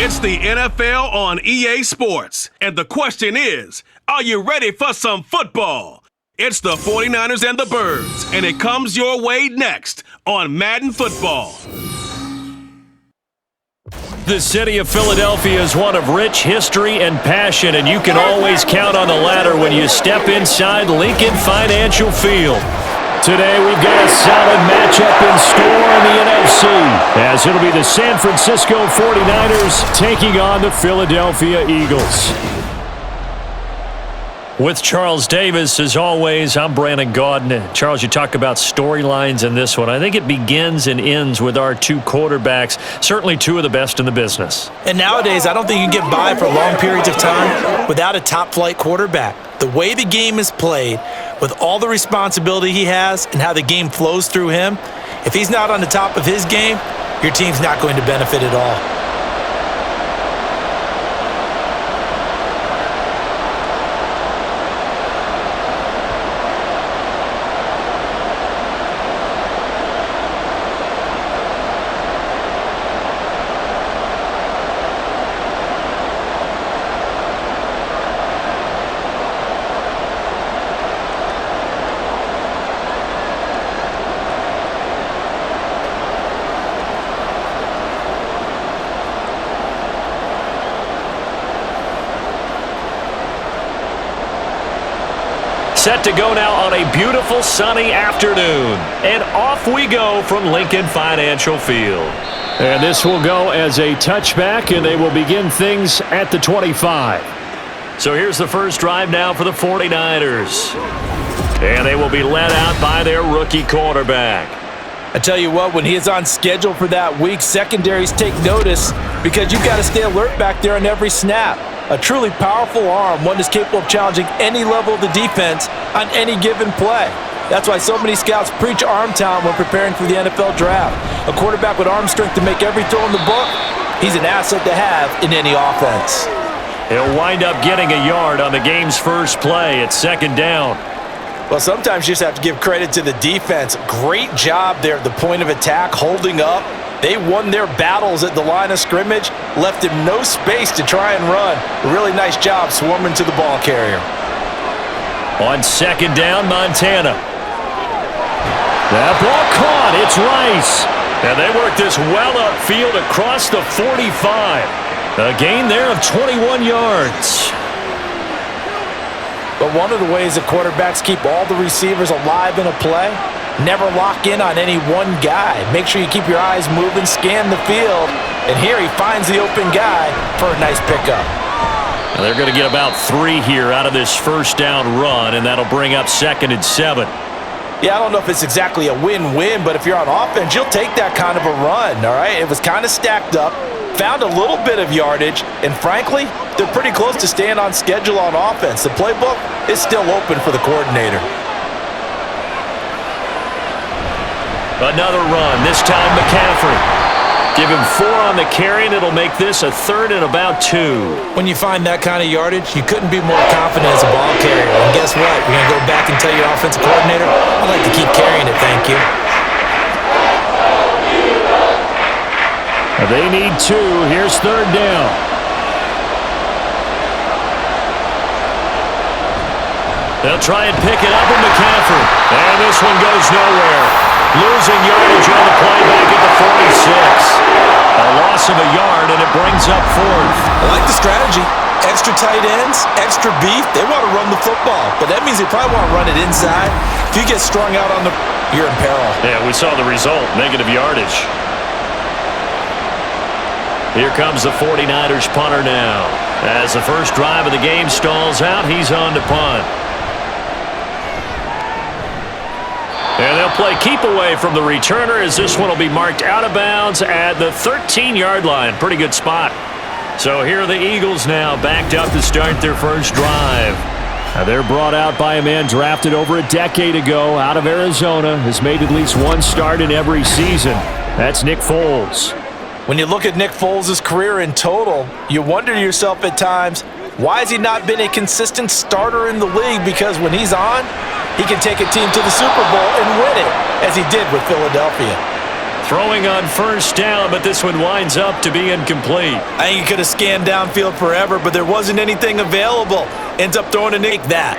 It's the NFL on EA Sports. And the question is, are you ready for some football? It's the 49ers and the Birds, and it comes your way next on Madden Football. The city of Philadelphia is one of rich history and passion, and you can always count on the latter when you step inside Lincoln Financial Field. Today we've got a solid matchup in store in the NFC, as it'll be the San Francisco 49ers taking on the Philadelphia Eagles. With Charles Davis, as always, I'm Brandon Gaudin. Charles, you talk about storylines in this one. I think it begins and ends with our two quarterbacks, certainly two of the best in the business. And nowadays, I don't think you can get by for long periods of time without a top-flight quarterback. The way the game is played, with all the responsibility he has and how the game flows through him, if he's not on the top of his game, your team's not going to benefit at all. Set to go now on a beautiful sunny afternoon. And off we go from Lincoln Financial Field. And this will go as a touchback, and they will begin things at the 25. So here's the first drive now for the 49ers. And they will be led out by their rookie quarterback. I tell you what, when he is on schedule for that week, secondaries take notice because you've got to stay alert back there on every snap. A truly powerful arm, one that's capable of challenging any level of the defense on any given play. That's why so many scouts preach arm talent when preparing for the NFL draft. A quarterback with arm strength to make every throw in the book, he's an asset to have in any offense. He'll wind up getting a yard on the game's first play at second down. Well, sometimes you just have to give credit to the defense. Great job there at the point of attack, holding up. They won their battles at the line of scrimmage, left him no space to try and run. A really nice job swarming to the ball carrier. On second down, Montana. That ball caught. It's Rice. And they work this well upfield across the 45. A gain there of 21 yards. But one of the ways that quarterbacks keep all the receivers alive in a play, never lock in on any one guy. Make sure you keep your eyes moving, scan the field, and here he finds the open guy for a nice pickup. Now they're going to get about 3 here out of this first down run, and that'll bring up 2nd and 7. Yeah, I don't know if it's exactly a win-win, but if you're on offense, you'll take that kind of a run, all right? It was kind of stacked up, found a little bit of yardage, and frankly, they're pretty close to staying on schedule on offense. The playbook is still open for the coordinator. Another run, this time McCaffrey. Give him 4 on the carry, and it'll make this a 3rd and about 2. When you find that kind of yardage, you couldn't be more confident as a ball carrier. And guess what? You're going to go back and tell your offensive coordinator, I'd like to keep carrying it, thank you. They need 2. Here's 3rd down. They'll try and pick it up with McCaffrey. And this one goes nowhere. Losing yardage on the play back at the 46. A loss of a yard, and it brings up 4th. I like the strategy. Extra tight ends, extra beef. They want to run the football, but that means they probably want to run it inside. If you get strung out on the, you're in peril. Yeah, we saw the result, negative yardage. Here comes the 49ers punter now. As the first drive of the game stalls out, he's on to punt. And they'll play keep away from the returner as this one will be marked out of bounds at the 13-yard line. Pretty good spot. So here are the Eagles now, backed up to start their first drive. Now they're brought out by a man drafted over a decade ago out of Arizona, has made at least one start in every season. That's Nick Foles. When you look at Nick Foles' career in total, you wonder to yourself at times, why has he not been a consistent starter in the league? Because when he's on, he can take a team to the Super Bowl and win it, as he did with Philadelphia. Throwing on first down, but this one winds up to be incomplete. I think he could have scanned downfield forever, but there wasn't anything available. Ends up throwing a nick that.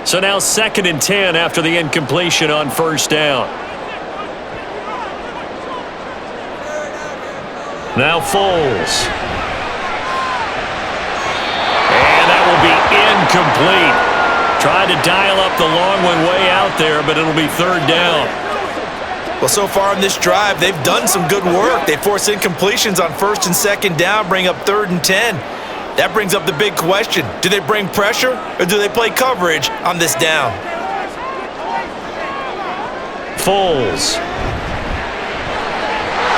So now 2nd and 10 after the incompletion on first down. Now Foles. And that will be incomplete. Tried to dial up the long one way out there, but it'll be 3rd down. Well, so far in this drive, they've done some good work. They force incompletions on 1st and 2nd down, bring up 3rd and 10. That brings up the big question. Do they bring pressure or do they play coverage on this down? Foles.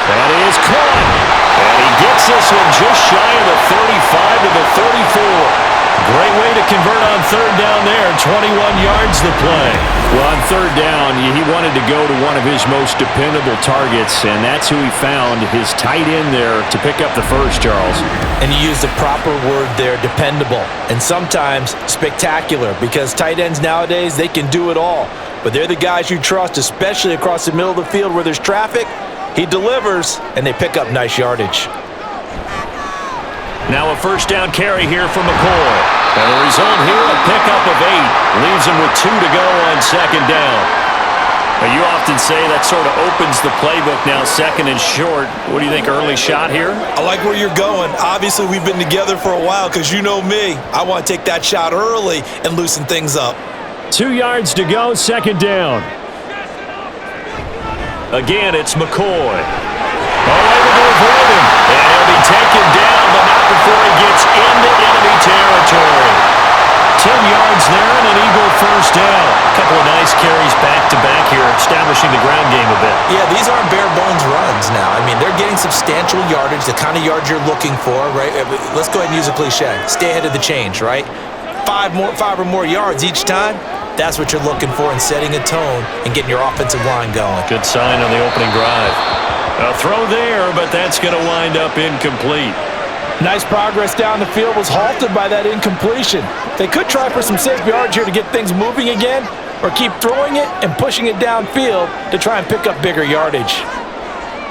That is caught. And he gets this one just shy of the 35 to the 34. Great way to convert on 3rd down there. 21 yards the play. Well, on 3rd down, he wanted to go to one of his most dependable targets, and that's who he found, his tight end there, to pick up the first, Charles. And you use the proper word there, dependable, and sometimes spectacular, because tight ends nowadays, they can do it all. But they're the guys you trust, especially across the middle of the field where there's traffic. He delivers, and they pick up nice yardage. Now a first down carry here from McCoy. And the result here, a pickup of 8. Leaves him with 2 to go on 2nd down. Now you often say that sort of opens the playbook now, 2nd and short. What do you think, early shot here? I like where you're going. Obviously, we've been together for a while because you know me. I want to take that shot early and loosen things up. 2 yards to go, 2nd down. Again, it's McCoy. Able to avoid him. And he'll be taken down, but not before he gets into enemy territory. 10 yards there and an Eagle first down. A couple of nice carries back-to-back here, establishing the ground game a bit. Yeah, these aren't bare-bones runs now. I mean, they're getting substantial yardage, the kind of yards you're looking for, right? Let's go ahead and use a cliche. Stay ahead of the change, right? 5 or more yards each time. That's what you're looking for in setting a tone and getting your offensive line going. Good sign on the opening drive. A throw there, but that's going to wind up incomplete. Nice progress down the field was halted by that incompletion. They could try for some safe yards here to get things moving again, or keep throwing it and pushing it downfield to try and pick up bigger yardage.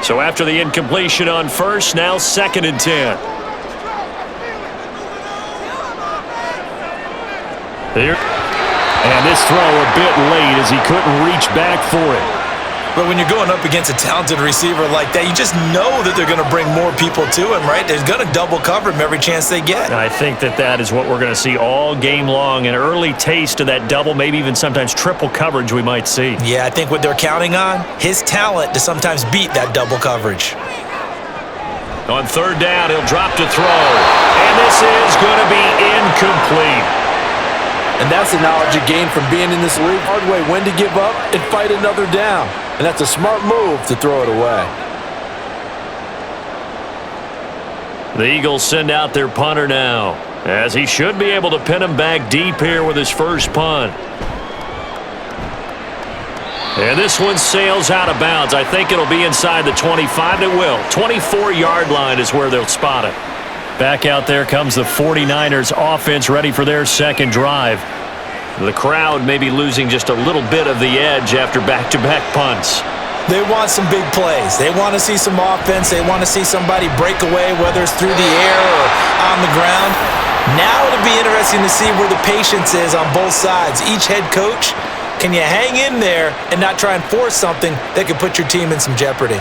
So after the incompletion on first, now 2nd and 10. Here. And this throw a bit late as he couldn't reach back for it. But when you're going up against a talented receiver like that, you just know that they're going to bring more people to him, right? They're going to double cover him every chance they get. And I think that is what we're going to see all game long, an early taste of that double, maybe even sometimes triple coverage we might see. Yeah, I think what they're counting on, his talent to sometimes beat that double coverage. On 3rd down, he'll drop to throw. And this is going to be incomplete. And that's the knowledge you gain from being in this league. Hard way when to give up and fight another down. And that's a smart move to throw it away. The Eagles send out their punter now, as he should be able to pin him back deep here with his first punt. And this one sails out of bounds. I think it'll be inside the 25. It will. 24-yard line is where they'll spot it. Back out there comes the 49ers offense, ready for their 2nd drive. The crowd may be losing just a little bit of the edge after back-to-back punts. They want some big plays. They want to see some offense. They want to see somebody break away, whether it's through the air or on the ground. Now it'll be interesting to see where the patience is on both sides. Each head coach, can you hang in there and not try and force something that could put your team in some jeopardy?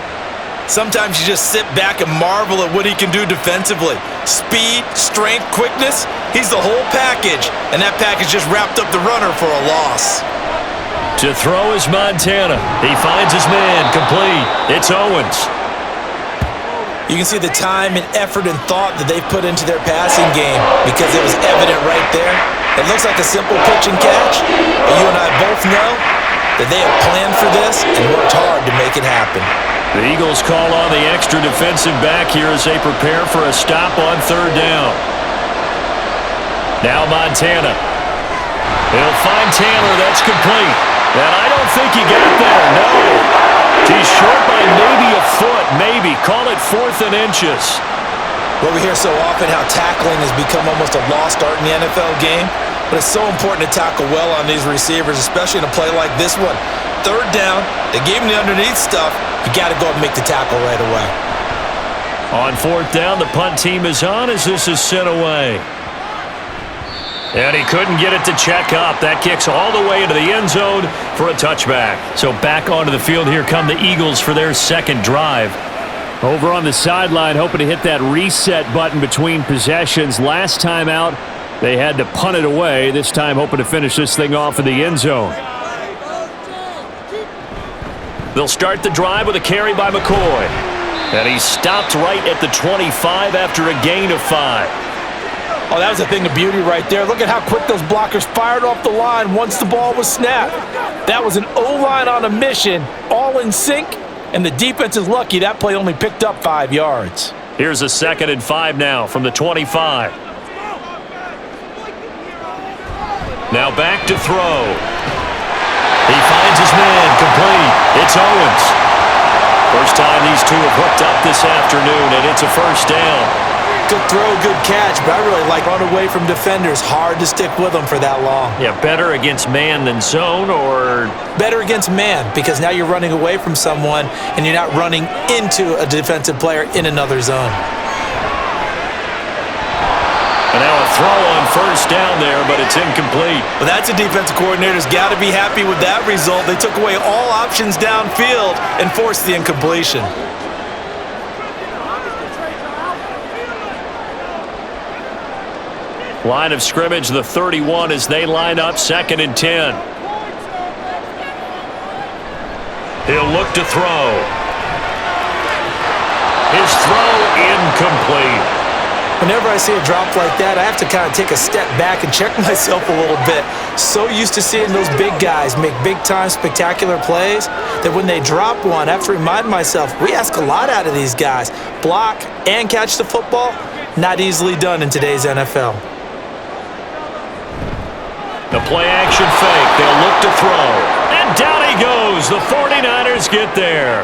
Sometimes you just sit back and marvel at what he can do defensively. Speed, strength, quickness, he's the whole package. And that package just wrapped up the runner for a loss. To throw is Montana. He finds his man, complete. It's Owens. You can see the time and effort and thought that they've put into their passing game because it was evident right there. It looks like a simple pitch and catch, but you and I both know that they have planned for this and worked hard to make it happen. The Eagles call on the extra defensive back here as they prepare for a stop on 3rd down. Now Montana. He'll find Taylor. That's complete. And I don't think he got there. No. He's short by maybe a foot, maybe. Call it 4th and inches. Well, we hear so often how tackling has become almost a lost art in the NFL game. But it's so important to tackle well on these receivers, especially in a play like this one. third down. They gave him the underneath stuff. You got to go and make the tackle right away. On fourth down, the punt team is on as this is sent away. And he couldn't get it to check up. That kicks all the way into the end zone for a touchback. So back onto the field, here come the Eagles for their second drive. Over on the sideline, hoping to hit that reset button between possessions. Last time out, they had to punt it away. This time, hoping to finish this thing off in the end zone. They'll start the drive with a carry by McCoy. And he's stopped right at the 25 after a gain of 5. Oh, that was a thing of beauty right there. Look at how quick those blockers fired off the line once the ball was snapped. That was an O-line on a mission, all in sync, and the defense is lucky that play only picked up 5 yards. Here's a 2nd and 5 now from the 25. Now back to throw. He finds his man, complete. It's Owens. First time these two have hooked up this afternoon, and it's a first down. Good throw, good catch, but I really like run away from defenders. Hard to stick with them for that long. Yeah, better against man than zone, or? Better against man, because now you're running away from someone and you're not running into a defensive player in another zone. And now a throw on first down there, but it's incomplete. Well, that's a defensive coordinator's got to be happy with that result. They took away all options downfield and forced the incompletion. Line of scrimmage, the 31 as they line up 2nd and 10. He'll look to throw. His throw incomplete. Whenever I see a drop like that, I have to kind of take a step back and check myself a little bit. So used to seeing those big guys make big-time spectacular plays that when they drop one, I have to remind myself, we ask a lot out of these guys. Block and catch the football, not easily done in today's NFL. The play-action fake. They'll look to throw. And down he goes. The 49ers get there.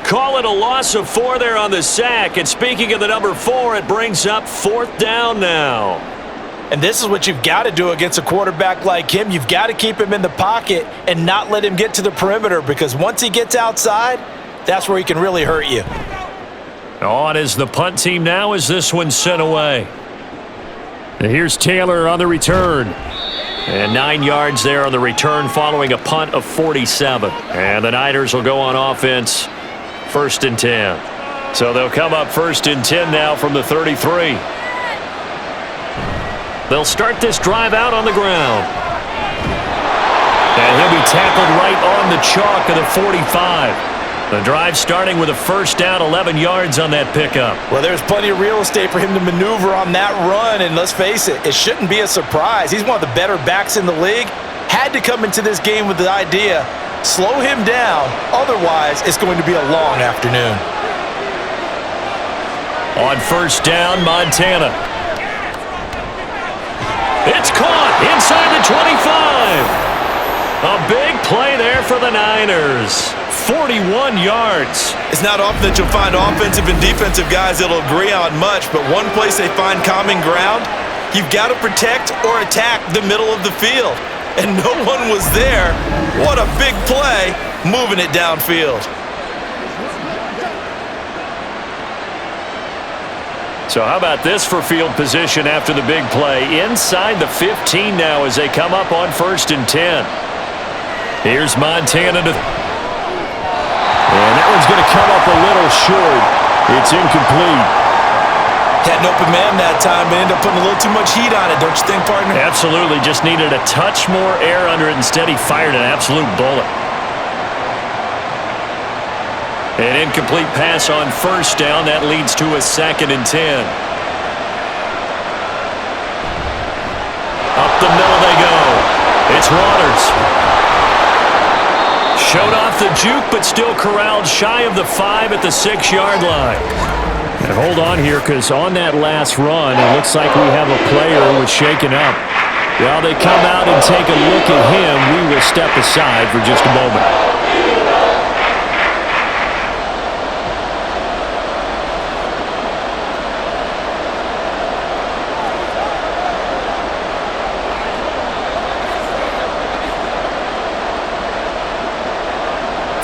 Call it a loss of 4 there on the sack. And speaking of the number 4, it brings up 4th down now. And this is what you've got to do against a quarterback like him. You've got to keep him in the pocket and not let him get to the perimeter, because once he gets outside, that's where he can really hurt you. On is the punt team now as this one's sent away. And here's Taylor on the return. And 9 yards there on the return following a punt of 47. And the Niners will go on offense 1st and 10. So they'll come up 1st and 10 now from the 33. They'll start this drive out on the ground. And he'll be tackled right on the chalk of the 45. The drive starting with a first down, 11 yards on that pickup. Well, there's plenty of real estate for him to maneuver on that run, and let's face it, it shouldn't be a surprise. He's one of the better backs in the league. Had to come into this game with the idea, slow him down, otherwise it's going to be a long afternoon. On first down, Montana. It's caught inside the 25. A big play there for the Niners. 41 yards. It's not often that you'll find offensive and defensive guys that'll agree on much, but one place they find common ground, you've got to protect or attack the middle of the field. And no one was there. What a big play, moving it downfield. So how about this for field position after the big play? Inside the 15 now as they come up on 1st and 10. Here's Montana to... And that one's going to come up a little short. It's incomplete. Had an open man that time, but ended up putting a little too much heat on it, don't you think, partner? Absolutely. Just needed a touch more air under it. Instead, he fired an absolute bullet. An incomplete pass on first down. That leads to a 2nd and 10. Up the middle they go. It's Waters. Showed off the juke, but still corralled shy of the 5 at the 6-yard line. And hold on here, because on that last run, it looks like we have a player who was shaken up. While they come out and take a look at him, we will step aside for just a moment.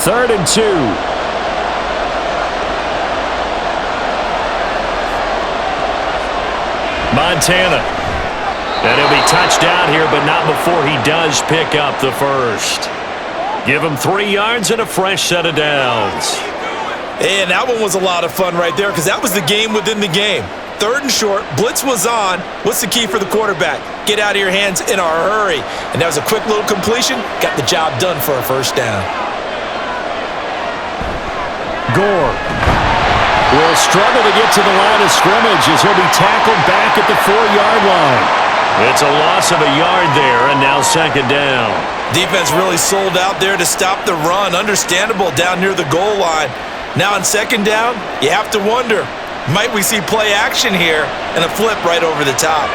3rd and 2. Montana. And he'll be touched out here, but not before he does pick up the first. Give him 3 yards and a fresh set of downs. And that one was a lot of fun right there because that was the game within the game. 3rd and short, blitz was on. What's the key for the quarterback? Get out of your hands in a hurry. And that was a quick little completion. Got the job done for a first down. Gore will struggle to get to the line of scrimmage as he'll be tackled back at the 4-yard line. It's a loss of a yard there, and now 2nd down. Defense really sold out there to stop the run. Understandable down near the goal line. Now on 2nd down, you have to wonder, might we see play action here and a flip right over the top?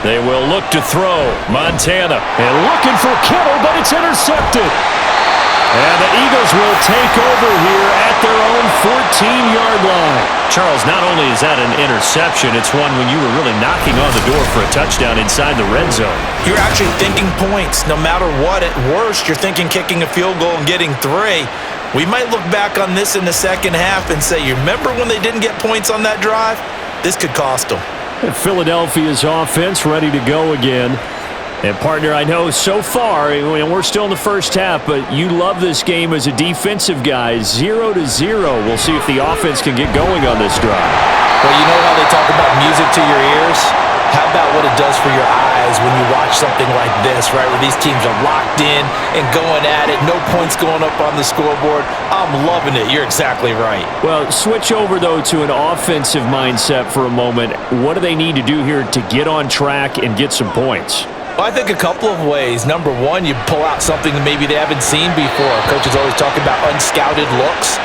They will look to throw. Montana and looking for Kittle, but it's intercepted. And the Eagles will take over here at their own 14-yard line. Charles, not only is that an interception, it's one when you were really knocking on the door for a touchdown inside the red zone. You're actually thinking points. No matter what, at worst, you're thinking kicking a field goal and getting 3. We might look back on this in the second half and say, you remember when they didn't get points on that drive? This could cost them. And Philadelphia's offense ready to go again. And, partner, I know so far, we're still in the first half, but you love this game as a defensive guy. 0-0. We'll see if the offense can get going on this drive. Well, you know how they talk about music to your ears? How about what it does for your eyes when you watch something like this, right, where these teams are locked in and going at it, no points going up on the scoreboard? I'm loving it. You're exactly right. Well, switch over, though, to an offensive mindset for a moment. What do they need to do here to get on track and get some points? Well, I think a couple of ways. Number one, you pull out something that maybe they haven't seen before. Coaches always talk about unscouted looks.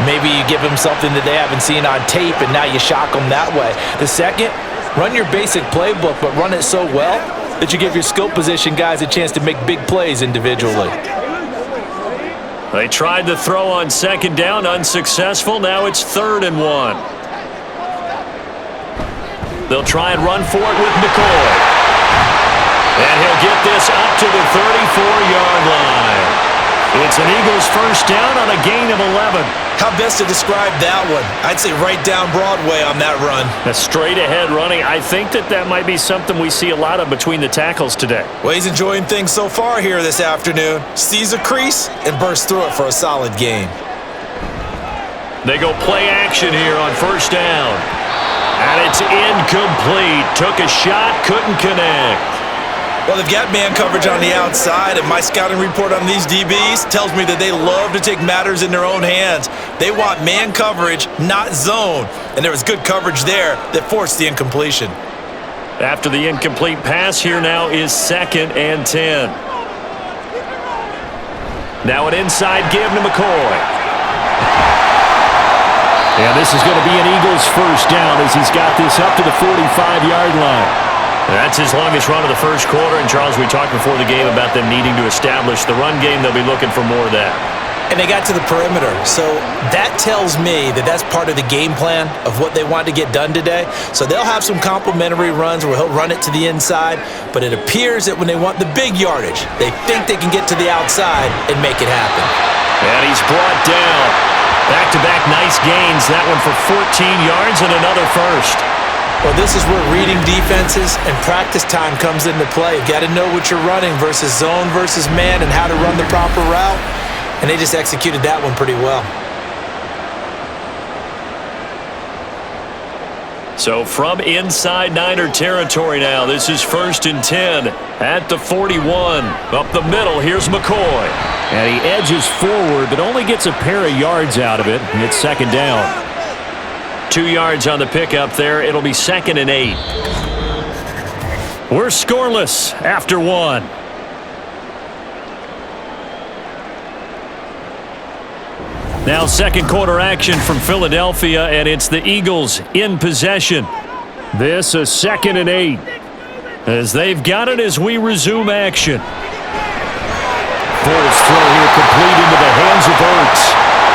Maybe you give them something that they haven't seen on tape, and now you shock them that way. The second, run your basic playbook, but run it so well that you give your skill position guys a chance to make big plays individually. They tried to throw on 2nd down, unsuccessful. Now it's 3rd and 1. They'll try and run for it with McCoy. And he'll get this up to the 34-yard line. It's an Eagles first down on a gain of 11. How best to describe that one? I'd say right down Broadway on that run. A straight-ahead running. I think that might be something we see a lot of between the tackles today. Well, he's enjoying things so far here this afternoon. Sees a crease and bursts through it for a solid gain. They go play action here on 1st down. And it's incomplete. Took a shot, couldn't connect. Well, they've got man coverage on the outside, and my scouting report on these DBs tells me that they love to take matters in their own hands. They want man coverage, not zone. And there was good coverage there that forced the incompletion. After the incomplete pass, here now is 2nd and 10. Now an inside give to McCoy. And this is going to be an Eagles first down as he's got this up to the 45-yard line. That's his longest run of the first quarter. And, Charles, we talked before the game about them needing to establish the run game. They'll be looking for more of that. And they got to the perimeter. So that tells me that that's part of the game plan of what they want to get done today. So they'll have some complimentary runs where he'll run it to the inside. But it appears that when they want the big yardage, they think they can get to the outside and make it happen. And he's brought down. Back-to-back nice gains. That one for 14 yards and another first. Well, this is where reading defenses and practice time comes into play. You've got to know what you're running versus zone versus man and how to run the proper route. And they just executed that one pretty well. So from inside Niner territory now, this is 1st and 10 at the 41. Up the middle, here's McCoy. And he edges forward, but only gets a pair of yards out of it. And it's 2nd down. 2 yards on the pickup there. It'll be 2nd and 8. We're scoreless after 1. Now 2nd quarter action from Philadelphia, and it's the Eagles in possession. This a 2nd and 8. As they've got it as we resume action. Bulls throw here complete into the hands of Ertz.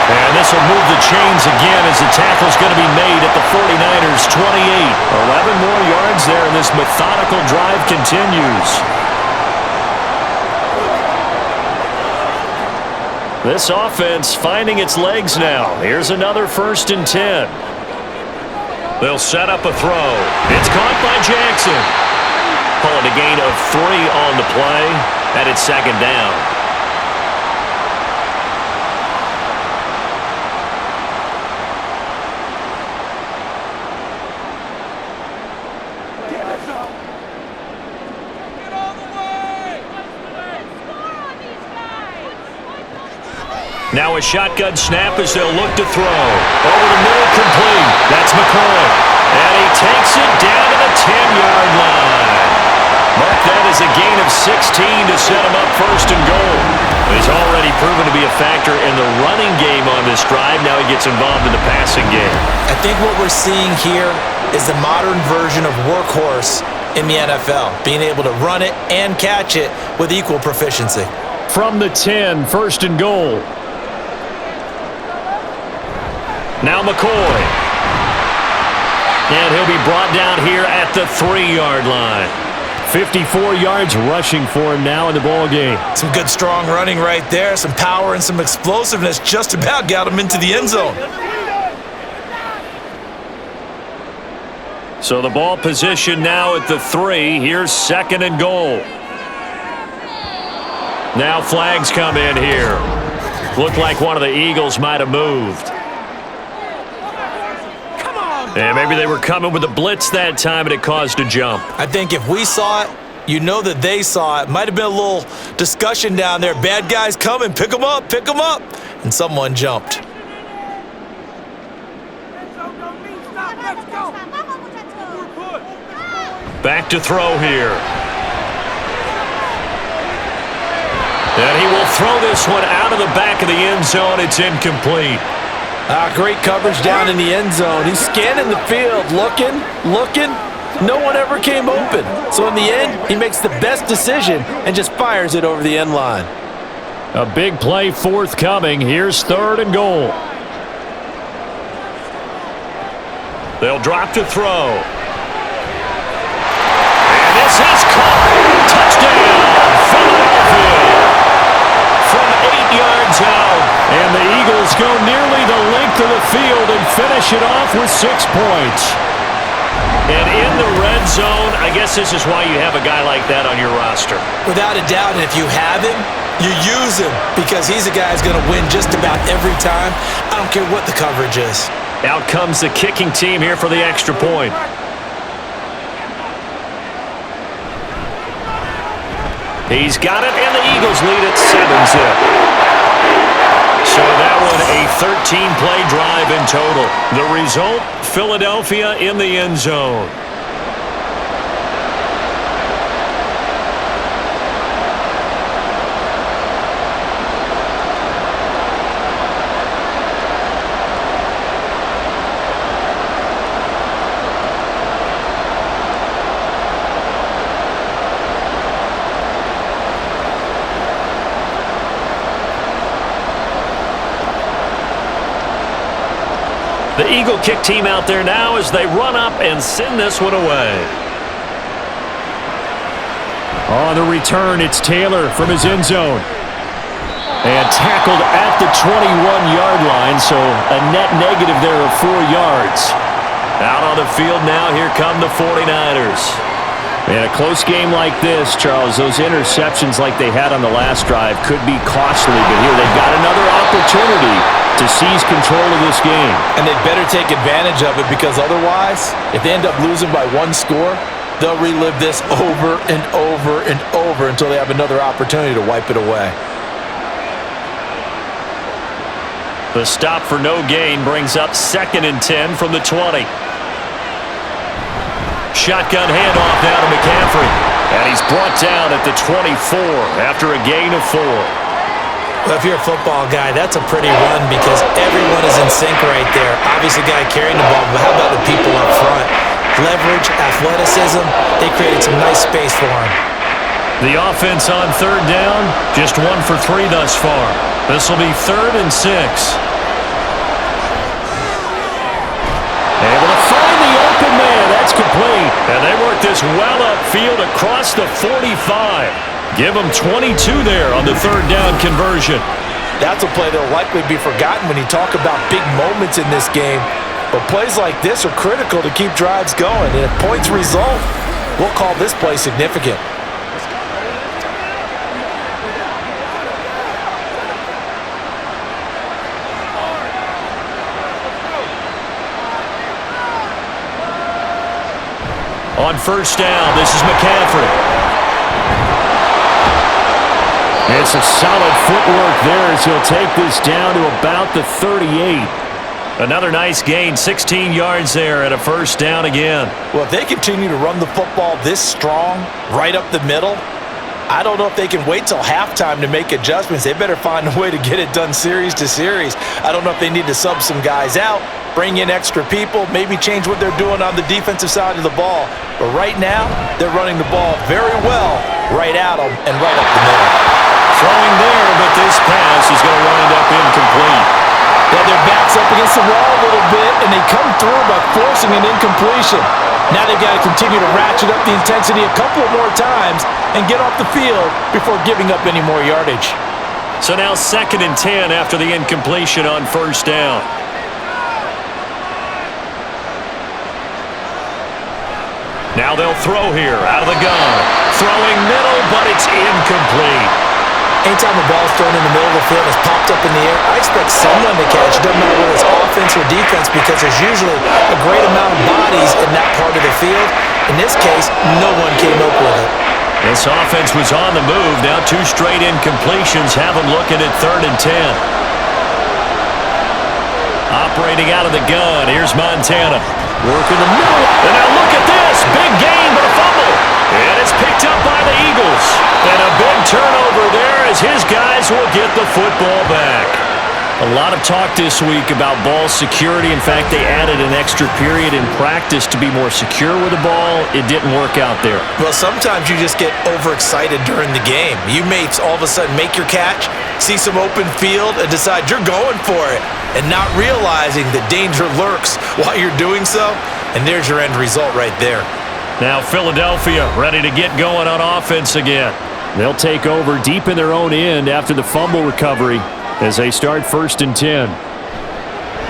And this will move the chains again as the tackle's going to be made at the 49ers' 28. 11 more yards there, and this methodical drive continues. This offense finding its legs now. Here's another 1st and 10. They'll set up a throw. It's caught by Jackson. Call it a gain of 3 on the play, and it's 2nd down. Now a shotgun snap as they'll look to throw. Over the middle, complete. That's McCoy. And he takes it down to the 10-yard line. Mark that as a gain of 16 to set him up 1st and goal. He's already proven to be a factor in the running game on this drive. Now he gets involved in the passing game. I think what we're seeing here is the modern version of workhorse in the NFL, being able to run it and catch it with equal proficiency. From the 10, 1st and goal. Now McCoy. And he'll be brought down here at the 3-yard line. 54 yards rushing for him now in the ball game. Some good strong running right there. Some power and some explosiveness just about got him into the end zone. So the ball position now at the 3. Here's 2nd and goal. Now flags come in here. Looked like one of the Eagles might have moved. And maybe they were coming with a blitz that time and it caused a jump. I think if we saw it, you know that they saw it. Might have been a little discussion down there. Bad guys coming, pick them up, pick them up. And someone jumped. Back to throw here. And he will throw this one out of the back of the end zone. It's incomplete. Great coverage down in the end zone. He's scanning the field, looking. No one ever came open. So in the end, he makes the best decision and just fires it over the end line. A big play forthcoming. Here's 3rd and goal. They'll drop to throw. And this is caught. Touchdown, Philadelphia. From 8 yards out. And the Eagles go nearly the length of the field and finish it off with 6 points. And in the red zone, I guess this is why you have a guy like that on your roster. Without a doubt, and if you have him, you use him because he's a guy who's going to win just about every time. I don't care what the coverage is. Out comes the kicking team here for the extra point. He's got it, and the Eagles lead at 7-zip. So that one a 13-play drive in total. The result, Philadelphia in the end zone. The Eagle kick team out there now as they run up and send this one away. On the return, it's Taylor from his end zone. And tackled at the 21-yard line, so a net negative there of 4 yards. Out on the field now, here come the 49ers. In a close game like this, Charles, those interceptions like they had on the last drive could be costly, but here they've got another opportunity to seize control of this game. And they better take advantage of it because otherwise, if they end up losing by 1 score, they'll relive this over and over and over until they have another opportunity to wipe it away. The stop for no gain brings up 2nd and 10 from the 20. Shotgun handoff now to McCaffrey. And he's brought down at the 24 after a gain of 4. Well, if you're a football guy, that's a pretty run because everyone is in sync right there. Obviously, the guy carrying the ball, but how about the people up front? Leverage, athleticism, they created some nice space for him. The offense on 3rd down, just 1 for 3 thus far. This will be 3rd and 6. Able to find the open man. That's complete. And they work this well upfield across the 45. Give them 22 there on the 3rd down conversion. That's a play that will likely be forgotten when you talk about big moments in this game. But plays like this are critical to keep drives going. And if points result, we'll call this play significant. On first down, this is McCaffrey. It's a solid footwork there as he'll take this down to about the 38. Another nice gain, 16 yards there and a first down again. Well, if they continue to run the football this strong, right up the middle, I don't know if they can wait till halftime to make adjustments. They better find a way to get it done series to series. I don't know if they need to sub some guys out, bring in extra people, maybe change what they're doing on the defensive side of the ball. But right now, they're running the ball very well right at them and right up the middle. Throwing there, but this pass is going to wind up incomplete. Well, their back's up against the wall a little bit, and they come through by forcing an incompletion. Now they've got to continue to ratchet up the intensity a couple of more times and get off the field before giving up any more yardage. So now 2nd and 10 after the incompletion on first down. Now they'll throw here out of the gun. Throwing middle, but it's incomplete. Anytime a ball's thrown in the middle of the field and it's popped up in the air, I expect someone to catch. It doesn't matter whether it's offense or defense because there's usually a great amount of bodies in that part of the field. In this case, no one came up with it. This offense was on the move. Now 2 straight incompletions have them looking at 3rd and 10. Operating out of the gun, here's Montana. Working the middle. And now look at this. Big gain, but a fumble. And it's picked up by the Eagles. And a big turnover there as his guys will get the football back. A lot of talk this week about ball security. In fact, they added an extra period in practice to be more secure with the ball. It didn't work out there. Well, sometimes you just get overexcited during the game. You may all of a sudden make your catch, see some open field, and decide you're going for it, and not realizing that danger lurks while you're doing so. And there's your end result right there. Now Philadelphia ready to get going on offense again. They'll take over deep in their own end after the fumble recovery as they start 1st and 10.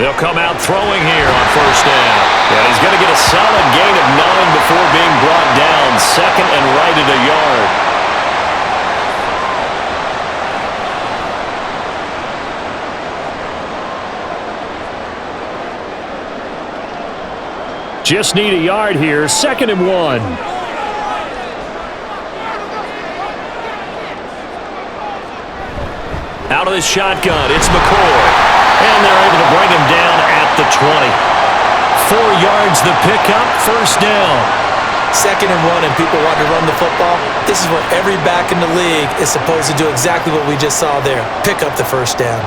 They'll come out throwing here on first down. And he's going to get a solid gain of 9 before being brought down. 2nd and right at a yard. Just need a yard here. 2nd and 1. Out of the shotgun, it's McCoy. And they're able to bring him down at the 20. 4 yards the pickup, first down. 2nd and 1 and people want to run the football. This is where every back in the league is supposed to do exactly what we just saw there. Pick up the first down.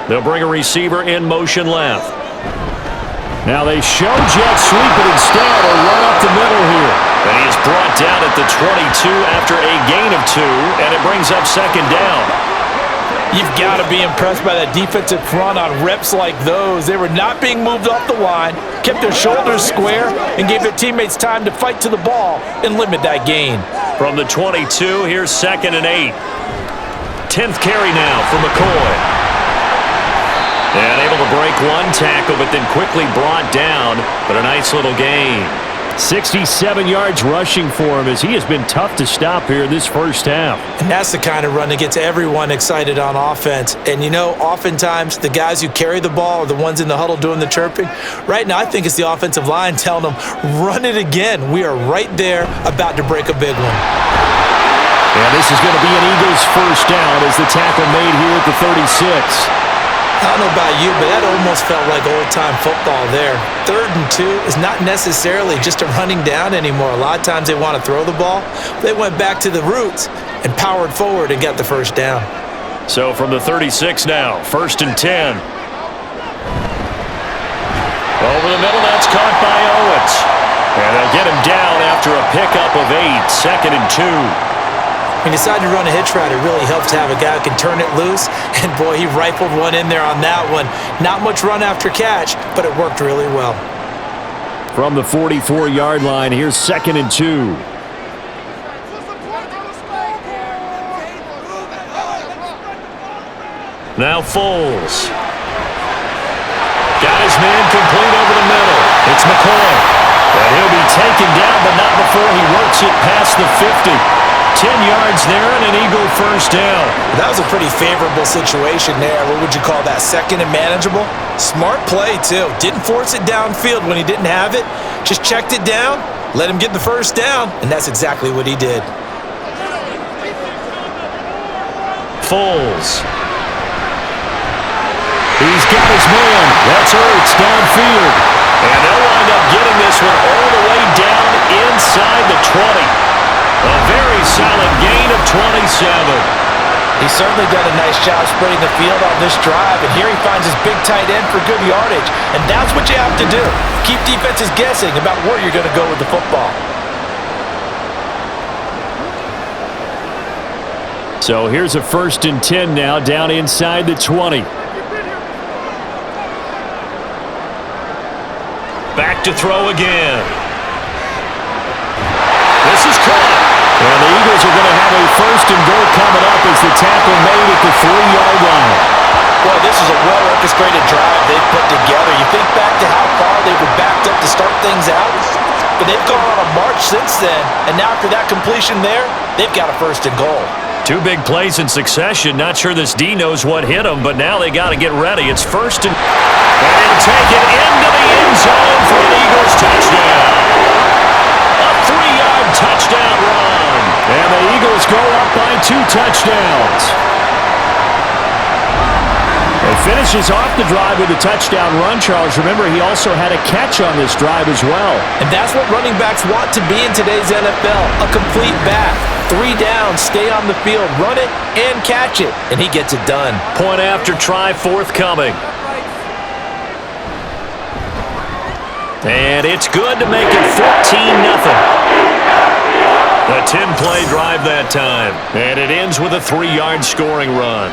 They'll bring a receiver in motion left. Now they show jet sweep, but instead a run up the middle here. And he is brought down at the 22 after a gain of 2, and it brings up 2nd down. You've got to be impressed by that defensive front on reps like those. They were not being moved off the line, kept their shoulders square, and gave their teammates time to fight to the ball and limit that gain. From the 22, here's 2nd and 8. 10th carry now for McCoy. And able to break 1 tackle, but then quickly brought down. But a nice little gain. 67 yards rushing for him as he has been tough to stop here this first half. And that's the kind of run that gets everyone excited on offense. And, you know, oftentimes the guys who carry the ball are the ones in the huddle doing the chirping. Right now, I think it's the offensive line telling them, run it again. We are right there about to break a big one. And this is going to be an Eagles first down as the tackle made here at the 36. I don't know about you, but that almost felt like old-time football there. 3rd and 2 is not necessarily just a running down anymore. A lot of times they want to throw the ball. They went back to the roots and powered forward and got the first down. So from the 36 now, 1st and 10. Over the middle, that's caught by Owens. And they'll get him down after a pickup of 8, 2nd and 2. When you decide to run a hitch route, it really helps to have a guy who can turn it loose. And, boy, he rifled one in there on that one. Not much run after catch, but it worked really well. From the 44-yard line, here's 2nd and 2. Now Foles. Got his man complete over the middle. It's McCoy. And he'll be taken down, but not before he works it past the 50. 10 yards there and an Eagle first down. That was a pretty favorable situation there. What would you call that? 2nd and manageable? Smart play, too. Didn't force it downfield when he didn't have it. Just checked it down, let him get the first down, and that's exactly what he did. Foles. He's got his man. That's Ertz downfield. And they'll wind up getting this one all the way down inside the 20. A very solid gain of 27. He's certainly done a nice job spreading the field on this drive, and here he finds his big tight end for good yardage. And that's what you have to do. Keep defenses guessing about where you're going to go with the football. So here's a 1st and 10 now, down inside the 20. Back to throw again. This is caught. And the Eagles are going to have a 1st and goal coming up as the tackle made at the 3-yard line. Well, this is a well-orchestrated drive they've put together. You think back to how far they were backed up to start things out, but they've gone on a march since then, and now after that completion there, they've got a 1st and goal. 2 big plays in succession. Not sure this D knows what hit him, but now they got to get ready. It's 1st and taken into the end zone for an Eagles touchdown. A 3-yard touchdown run. And the Eagles go up by 2 touchdowns. It finishes off the drive with a touchdown run, Charles. Remember, he also had a catch on this drive as well. And that's what running backs want to be in today's NFL, a complete back. 3 downs, stay on the field, run it, and catch it. And he gets it done. Point after try forthcoming. And it's good to make it 14-0. A 10-play drive that time. And it ends with a 3-yard scoring run.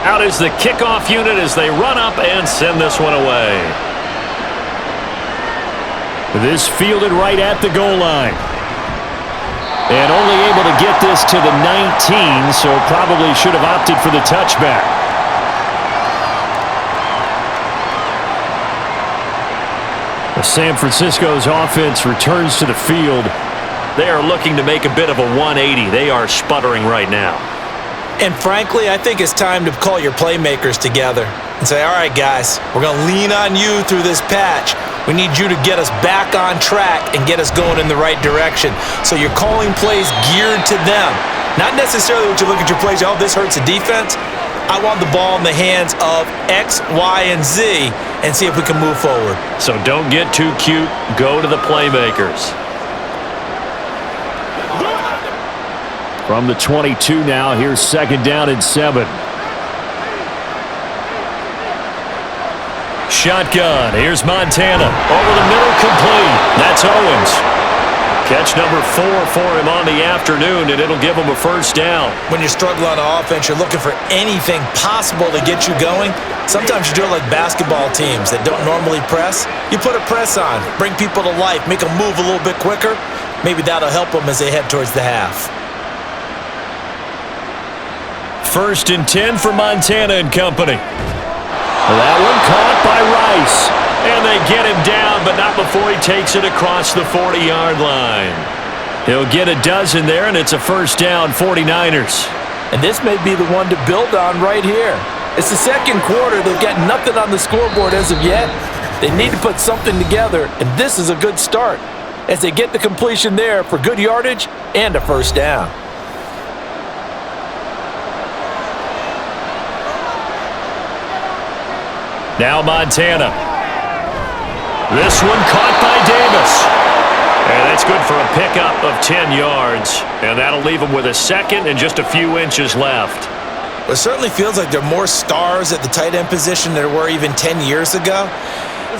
Out is the kickoff unit as they run up and send this one away. This fielded right at the goal line. And only able to get this to the 19, so probably should have opted for the touchback. San Francisco's offense returns to the field. They are looking to make a bit of a 180. They are sputtering right now. And frankly, I think it's time to call your playmakers together and say, all right, guys, we're going to lean on you through this patch. We need you to get us back on track and get us going in the right direction. So you're calling plays geared to them. Not necessarily what you look at your plays, oh, this hurts the defense. I want the ball in the hands of X, Y, and Z and see if we can move forward. So don't get too cute. Go to the playmakers. From the 22 now, here's 2nd down and 7. Shotgun, here's Montana. Over the middle, complete. That's Owens. Catch number 4 for him on the afternoon, and it'll give him a 1st down. When you're struggling on offense, you're looking for anything possible to get you going. Sometimes you do it like basketball teams that don't normally press. You put a press on, bring people to life, make them move a little bit quicker. Maybe that'll help them as they head towards the half. 1st and 10 for Montana and company. That one caught by Rice. And they get him down, but not before he takes it across the 40-yard line. He'll get a dozen there, and it's a 1st down, 49ers. And this may be the one to build on right here. It's the 2nd quarter. They've got nothing on the scoreboard as of yet. They need to put something together, and this is a good start as they get the completion there for good yardage and a 1st down. Now Montana. This one caught by Davis. And that's good for a pickup of 10 yards. And that'll leave him with a second and just a few inches left. It certainly feels like there are more stars at the tight end position than there were even 10 years ago.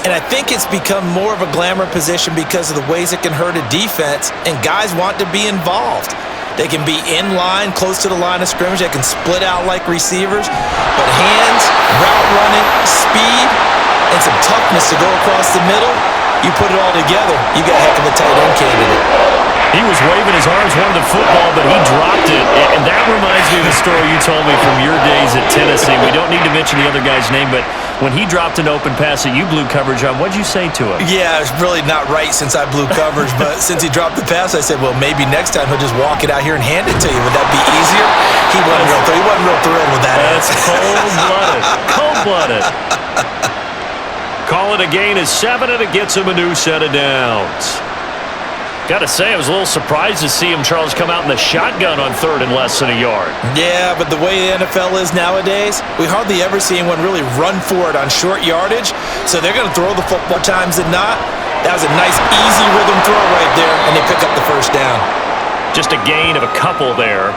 And I think it's become more of a glamour position because of the ways it can hurt a defense, and guys want to be involved. They can be in line, close to the line of scrimmage. They can split out like receivers. But hands, route running, speed, and some toughness to go across the middle, you put it all together, you got a heck of a tight end candidate. He was waving his arms, wanted the football, but he dropped it. And that reminds me of the story you told me from your days at Tennessee. We don't need to mention the other guy's name, but when he dropped an open pass that you blew coverage on, what'd you say to him? Yeah, it's really not right since I blew coverage, but since he dropped the pass, I said, well, maybe next time he'll just walk it out here and hand it to you. Would that be easier? He wasn't real thrilled with that. That's cold-blooded. Cold-blooded. Call it a gain of 7, and it gets him a new set of downs. Got to say, I was a little surprised to see him, Charles, come out in the shotgun on 3rd and less than a yard. Yeah, but the way the NFL is nowadays, we hardly ever see anyone really run for it on short yardage, so they're going to throw the football times than not. That was a nice, easy rhythm throw right there, and they pick up the first down. Just a gain of a couple there,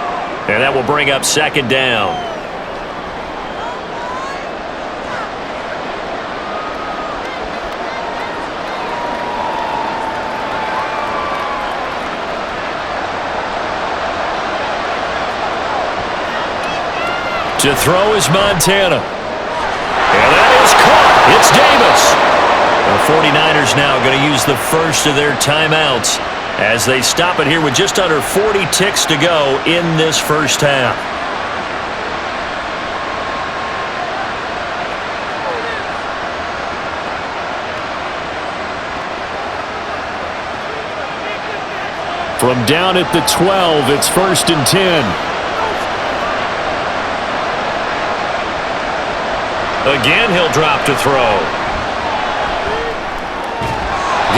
and that will bring up 2nd down. To throw is Montana. And that is caught. It's Davis. The 49ers now going to use the first of their timeouts as they stop it here with just under 40 ticks to go in this first half. From down at the 12, it's 1st and 10. Again, he'll drop to throw.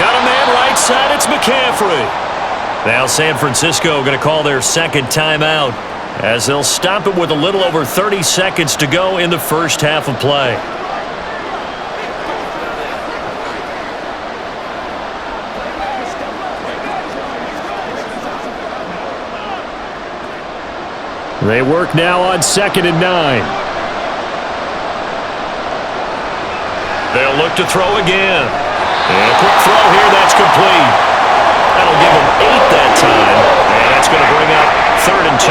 Got a man right side. It's McCaffrey. Now San Francisco going to call their 2nd timeout as they'll stop it with a little over 30 seconds to go in the first half of play. They work now on 2nd and 9. They'll look to throw again. And a quick throw here, that's complete. That'll give them 8 that time. And that's going to bring up 3rd and 2.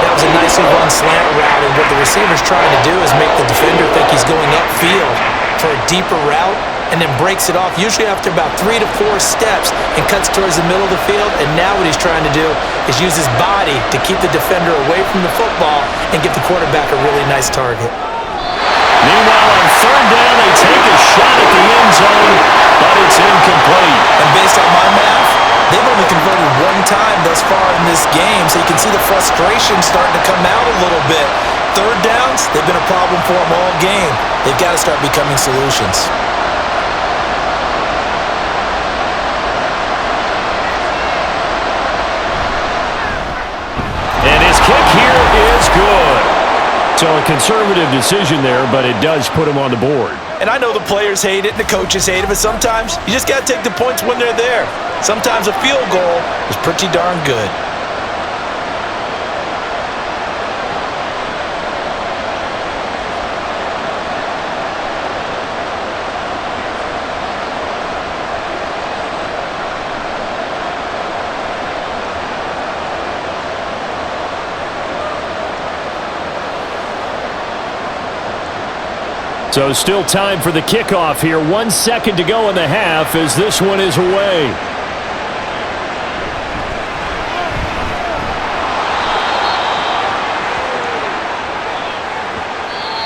That was a nicely run slant route, and what the receiver's trying to do is make the defender think he's going upfield for a deeper route, and then breaks it off, usually after about 3 to 4 steps, and cuts towards the middle of the field. And now what he's trying to do is use his body to keep the defender away from the football and give the quarterback a really nice target. Meanwhile, on 3rd down, they take a shot at the end zone, but it's incomplete. And based on my math, they've only converted 1 time thus far in this game, so you can see the frustration starting to come out a little bit. 3rd downs, they've been a problem for them all game. They've got to start becoming solutions. And his kick here is good. So a conservative decision there, but it does put him on the board. And I know the players hate it and the coaches hate it, but sometimes you just got to take the points when they're there. Sometimes a field goal is pretty darn good. So still time for the kickoff here. 1 second to go in the half as this one is away.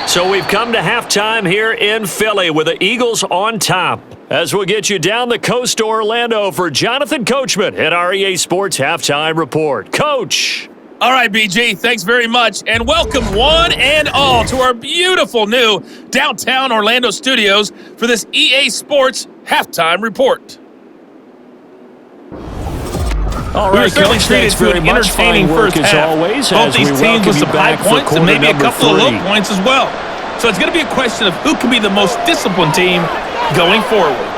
So we've come to halftime here in Philly with the Eagles on top. As we'll get you down the coast to Orlando for Jonathan Coachman at our EA Sports Halftime Report. Coach. All right, BG, thanks very much, and welcome one and all to our beautiful new downtown Orlando studios for this EA Sports Halftime Report. All We right, were certainly Coach, treated thanks to very an much. entertaining Fine work first as half. always, Both as these we teams welcome with you some high back for points and quarter maybe a number couple of low 3. points as well. So it's going to be a question of who can be the most disciplined team going forward.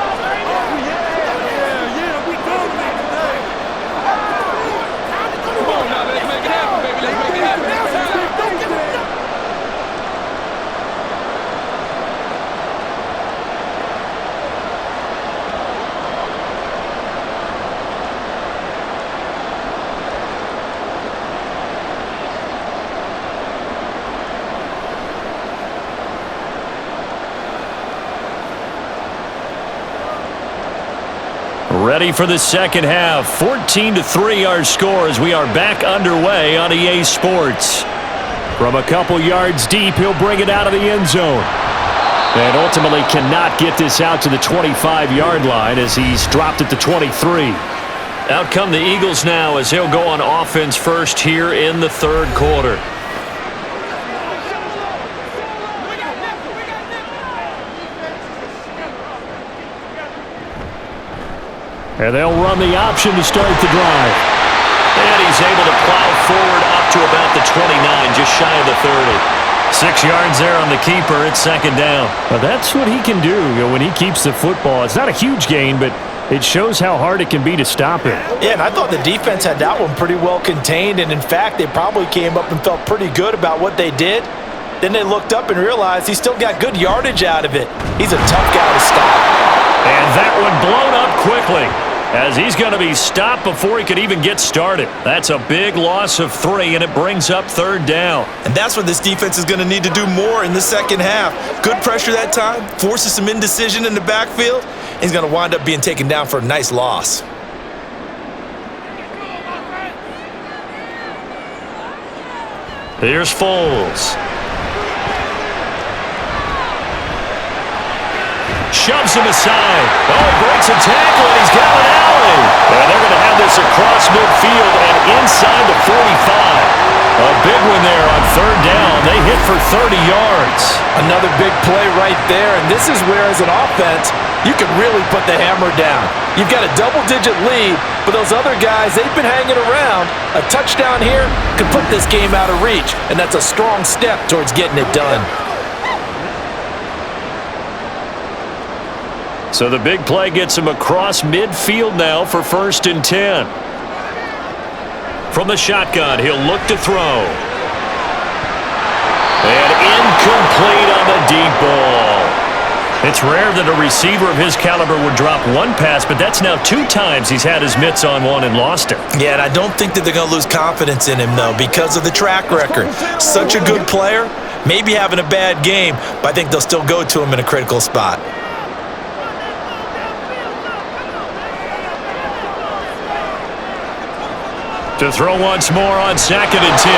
Ready for the second half. 14-3 our score as we are back underway on EA Sports. From a couple yards deep, he'll bring it out of the end zone. And ultimately cannot get this out to the 25-yard line as he's dropped at the 23. Out come the Eagles now as he'll go on offense first here in the third quarter. And they'll run the option to start the drive. And he's able to plow forward up to about the 29, just shy of the 30. 6 yards there on the keeper. It's second down. Well, that's what he can do, when he keeps the football. It's not a huge gain, but it shows how hard it can be to stop him. Yeah, and I thought the defense had that one pretty well contained, and in fact, they probably came up and felt pretty good about what they did. Then they looked up and realized he still got good yardage out of it. He's a tough guy to stop. And that one blown up quickly as he's going to be stopped before he could even get started. That's a big loss of 3, and it brings up third down. And that's what this defense is going to need to do more in the second half. Good pressure that time, forces some indecision in the backfield. He's going to wind up being taken down for a nice loss. Here's Foles. Shoves him aside. Oh, he breaks a tackle, and he's got an alley. And they're going to have this across midfield and inside the 45. A big one there on third down. They hit for 30 yards. Another big play right there, and this is where, as an offense, you can really put the hammer down. You've got a double-digit lead, but those other guys, they've been hanging around. A touchdown here could put this game out of reach, and that's a strong step towards getting it done. So the big play gets him across midfield now for 1st and 10. From the shotgun, he'll look to throw. And incomplete on the deep ball. It's rare that a receiver of his caliber would drop one pass, but that's now 2 times he's had his mitts on one and lost it. Yeah, and I don't think that they're going to lose confidence in him, though, because of the track record. Such a good player, maybe having a bad game, but I think they'll still go to him in a critical spot. To throw once more on 2nd and 10.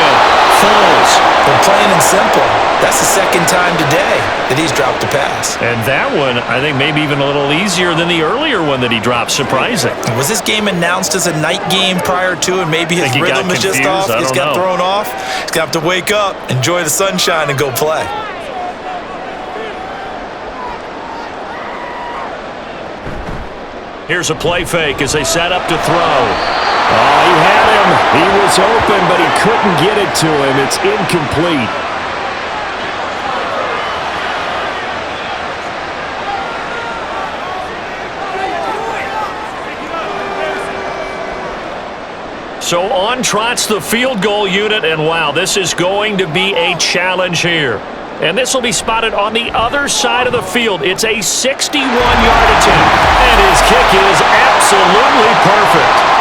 Foles. They're plain and simple. That's the second time today that he's dropped a pass. And that one, I think, maybe even a little easier than the earlier one that he dropped. Surprising. Was this game announced as a night game prior to, and maybe his rhythm is just off? He's got thrown off. He's going to have to wake up, enjoy the sunshine, and go play. Here's a play fake as they set up to throw. Oh, he had him. He was open, but he couldn't get it to him. It's incomplete. So on trots the field goal unit, and wow, this is going to be a challenge here. And this will be spotted on the other side of the field. It's a 61-yard attempt, and his kick is absolutely perfect.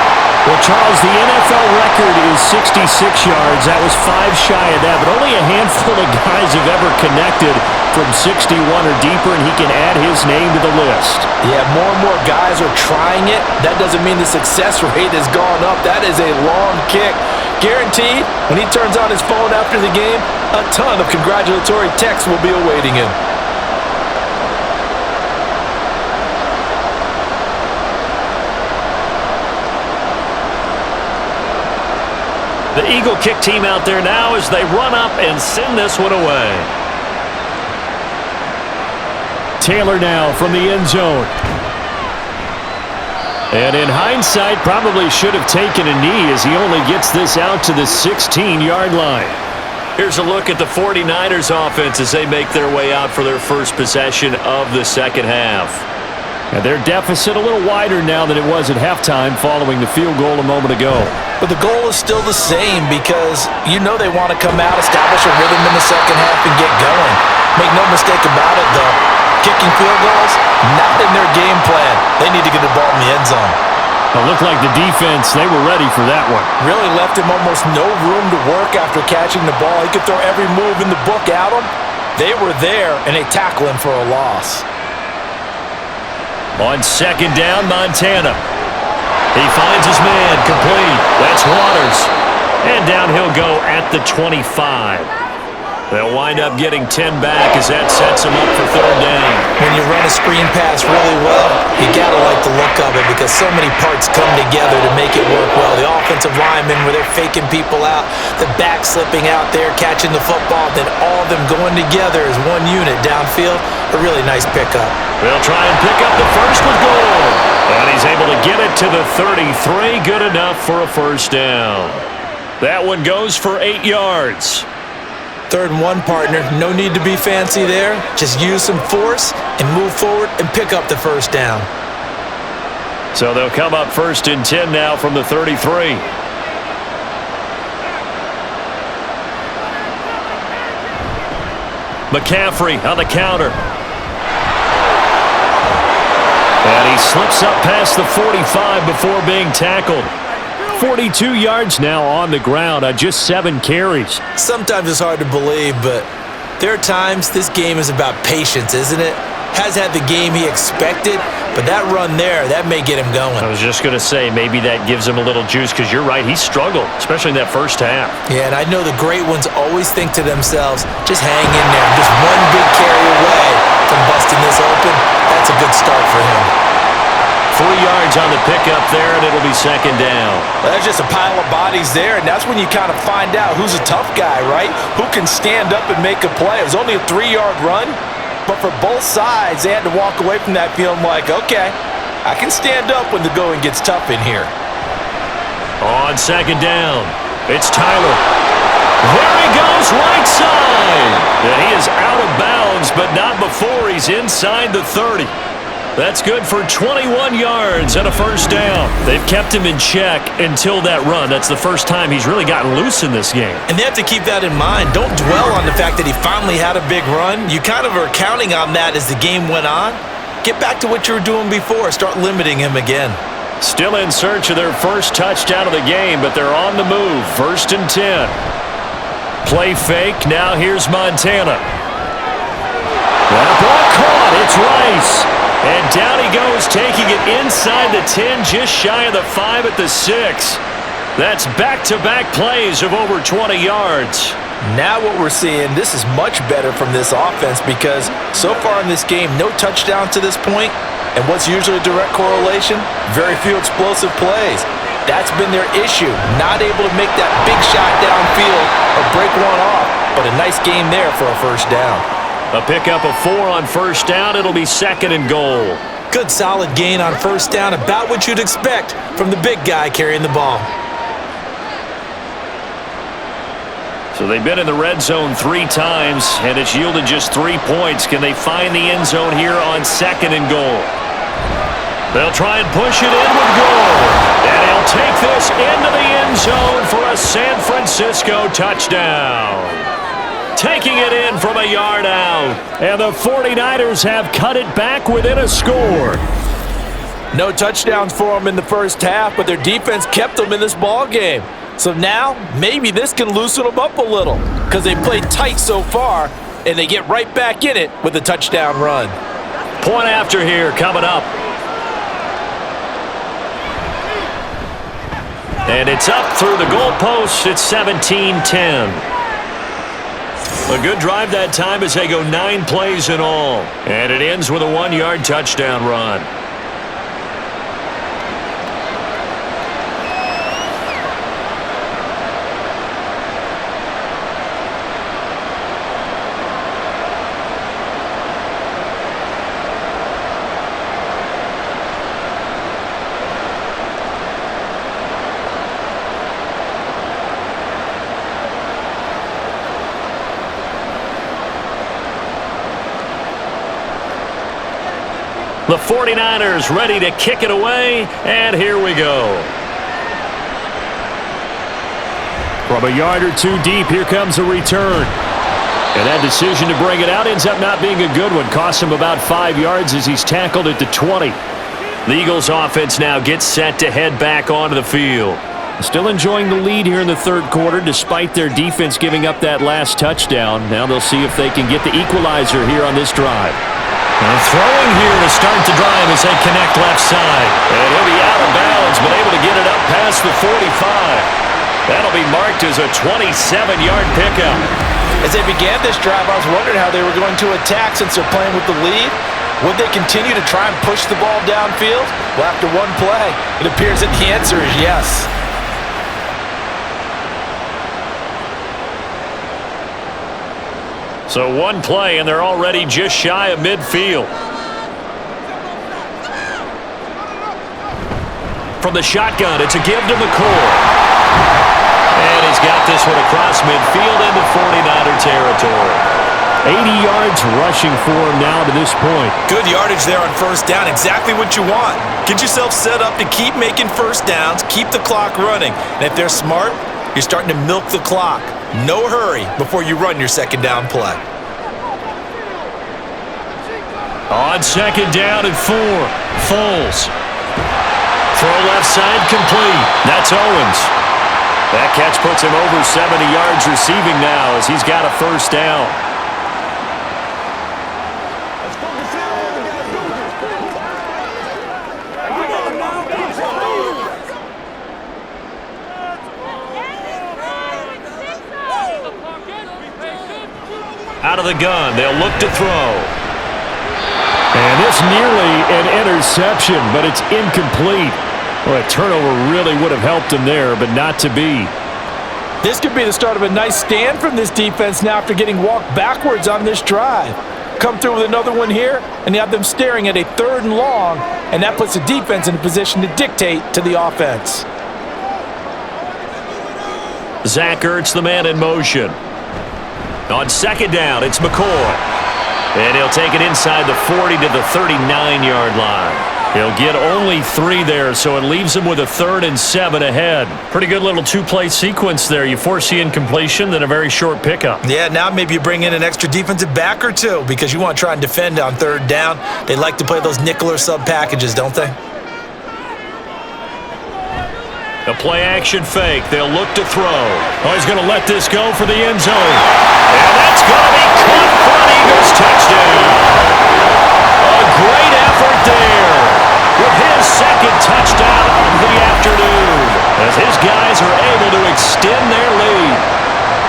Well, Charles, the NFL record is 66 yards. That was 5 shy of that, but only a handful of guys have ever connected from 61 or deeper, and he can add his name to the list. Yeah, more and more guys are trying it. That doesn't mean the success rate has gone up. That is a long kick. Guaranteed, when he turns on his phone after the game, a ton of congratulatory texts will be awaiting him. The Eagle kick team out there now as they run up and send this one away. Taylor now from the end zone. And in hindsight, probably should have taken a knee as he only gets this out to the 16-yard line. Here's a look at the 49ers offense as they make their way out for their first possession of the second half. And their deficit a little wider now than it was at halftime following the field goal a moment ago. But the goal is still the same because you know they want to come out, establish a rhythm in the second half, and get going. Make no mistake about it, though. Kicking field goals, not in their game plan. They need to get the ball in the end zone. It looked like the defense, they were ready for that one. Really left him almost no room to work after catching the ball. He could throw every move in the book at him. They were there, and they tackle him for a loss. On second down, Montana. He finds his man, complete. That's Waters. And down he'll go at the 25. They'll wind up getting 10 back as that sets him up for third down. When you run a screen pass really well, you got to like the look of it because so many parts come together to make it work well. The offensive linemen where they're faking people out, the back slipping out there, catching the football, then all of them going together as one unit downfield. A really nice pickup. They'll try and pick up the first with goal. And he's able to get it to the 33. Good enough for a first down. That one goes for 8 yards. 3rd and 1, partner. No need to be fancy there. Just use some force and move forward and pick up the first down. So they'll come up 1st and 10 now from the 33. McCaffrey on the counter. And he slips up past the 45 before being tackled. 42 yards now on the ground on just 7 carries. Sometimes it's hard to believe, but there are times this game is about patience, isn't it? Has had the game he expected, but that run there, that may get him going. I was just going to say, maybe that gives him a little juice because you're right, he struggled, especially in that first half. Yeah, and I know the great ones always think to themselves, just hang in there. Just one big carry away from busting this open. That's a good start for him. 3 yards on the pickup there, and it'll be second down. Well, that's just a pile of bodies there, and that's when you kind of find out who's a tough guy, right? Who can stand up and make a play. It was only a 3-yard run, but for both sides, they had to walk away from that feeling like, okay, I can stand up when the going gets tough in here. On second down, it's Tyler. There he goes, right side. And he is out of bounds, but not before he's inside the 30. That's good for 21 yards and a first down. They've kept him in check until that run. That's the first time he's really gotten loose in this game. And they have to keep that in mind. Don't dwell on the fact that he finally had a big run. You kind of are counting on that as the game went on. Get back to what you were doing before. Start limiting him again. Still in search of their first touchdown of the game, but they're on the move. 1st and 10. Play fake. Now here's Montana. That ball caught. It's Rice. And down he goes, taking it inside the 10, just shy of the 5 at the 6. That's back-to-back plays of over 20 yards. Now what we're seeing, this is much better from this offense because so far in this game, no touchdowns to this point. And what's usually a direct correlation? Very few explosive plays. That's been their issue. Not able to make that big shot downfield or break one off. But a nice game there for a first down. A pickup of 4 on first down. It'll be 2nd and goal. Good solid gain on first down. About what you'd expect from the big guy carrying the ball. So they've been in the red zone 3 times, and it's yielded just 3 points. Can they find the end zone here on 2nd and goal? They'll try and push it in with goal. And he'll take this into the end zone for a San Francisco touchdown. Taking it in from a yard out. And the 49ers have cut it back within a score. No touchdowns for them in the first half, but their defense kept them in this ball game. So now, maybe this can loosen them up a little because they played tight so far, and they get right back in it with a touchdown run. Point after here coming up. And it's up through the goalpost. It's 17-10. A good drive that time as they go 9 plays in all. And it ends with a 1-yard touchdown run. The 49ers ready to kick it away, and here we go. From a yard or two deep, here comes a return. And that decision to bring it out ends up not being a good one. Costs him about 5 yards as he's tackled at the 20. The Eagles offense now gets set to head back onto the field. Still enjoying the lead here in the third quarter despite their defense giving up that last touchdown. Now they'll see if they can get the equalizer here on this drive. And throwing here to start the drive as they connect left side. And he'll be out of bounds, but able to get it up past the 45. That'll be marked as a 27-yard pickup. As they began this drive, I was wondering how they were going to attack since they're playing with the lead. Would they continue to try and push the ball downfield? Well, after one play, it appears that the answer is yes. So one play, and they're already just shy of midfield. From the shotgun, it's a give to McCoy. And he's got this one across midfield into 49er territory. 80 yards rushing for him now to this point. Good yardage there on first down. Exactly what you want. Get yourself set up to keep making first downs, keep the clock running. And if they're smart, you're starting to milk the clock. No hurry before you run your second down play. On second down and 4, Foles. Throw left side complete. That's Owens. That catch puts him over 70 yards receiving now as he's got a first down. Out of the gun, they'll look to throw. And this nearly an interception, but it's incomplete. Well, a turnover really would have helped him there, but not to be. This could be the start of a nice stand from this defense now after getting walked backwards on this drive. Come through with another one here, and you have them staring at a 3rd and long, and that puts the defense in a position to dictate to the offense. Zach Ertz, the man in motion. On second down, it's McCoy. And he'll take it inside the 40 to the 39-yard line. He'll get only 3 there, so it leaves him with a 3rd and 7 ahead. Pretty good little 2-play sequence there. You force the incompletion, then a very short pickup. Yeah, now maybe you bring in an extra defensive back or two because you want to try and defend on 3rd down. They like to play those nickel or sub packages, don't they? A play-action fake. They'll look to throw. Oh, he's going to let this go for the end zone. And that's going to be caught for an Eagles touchdown. A great effort there with his second touchdown of the afternoon as his guys are able to extend their lead.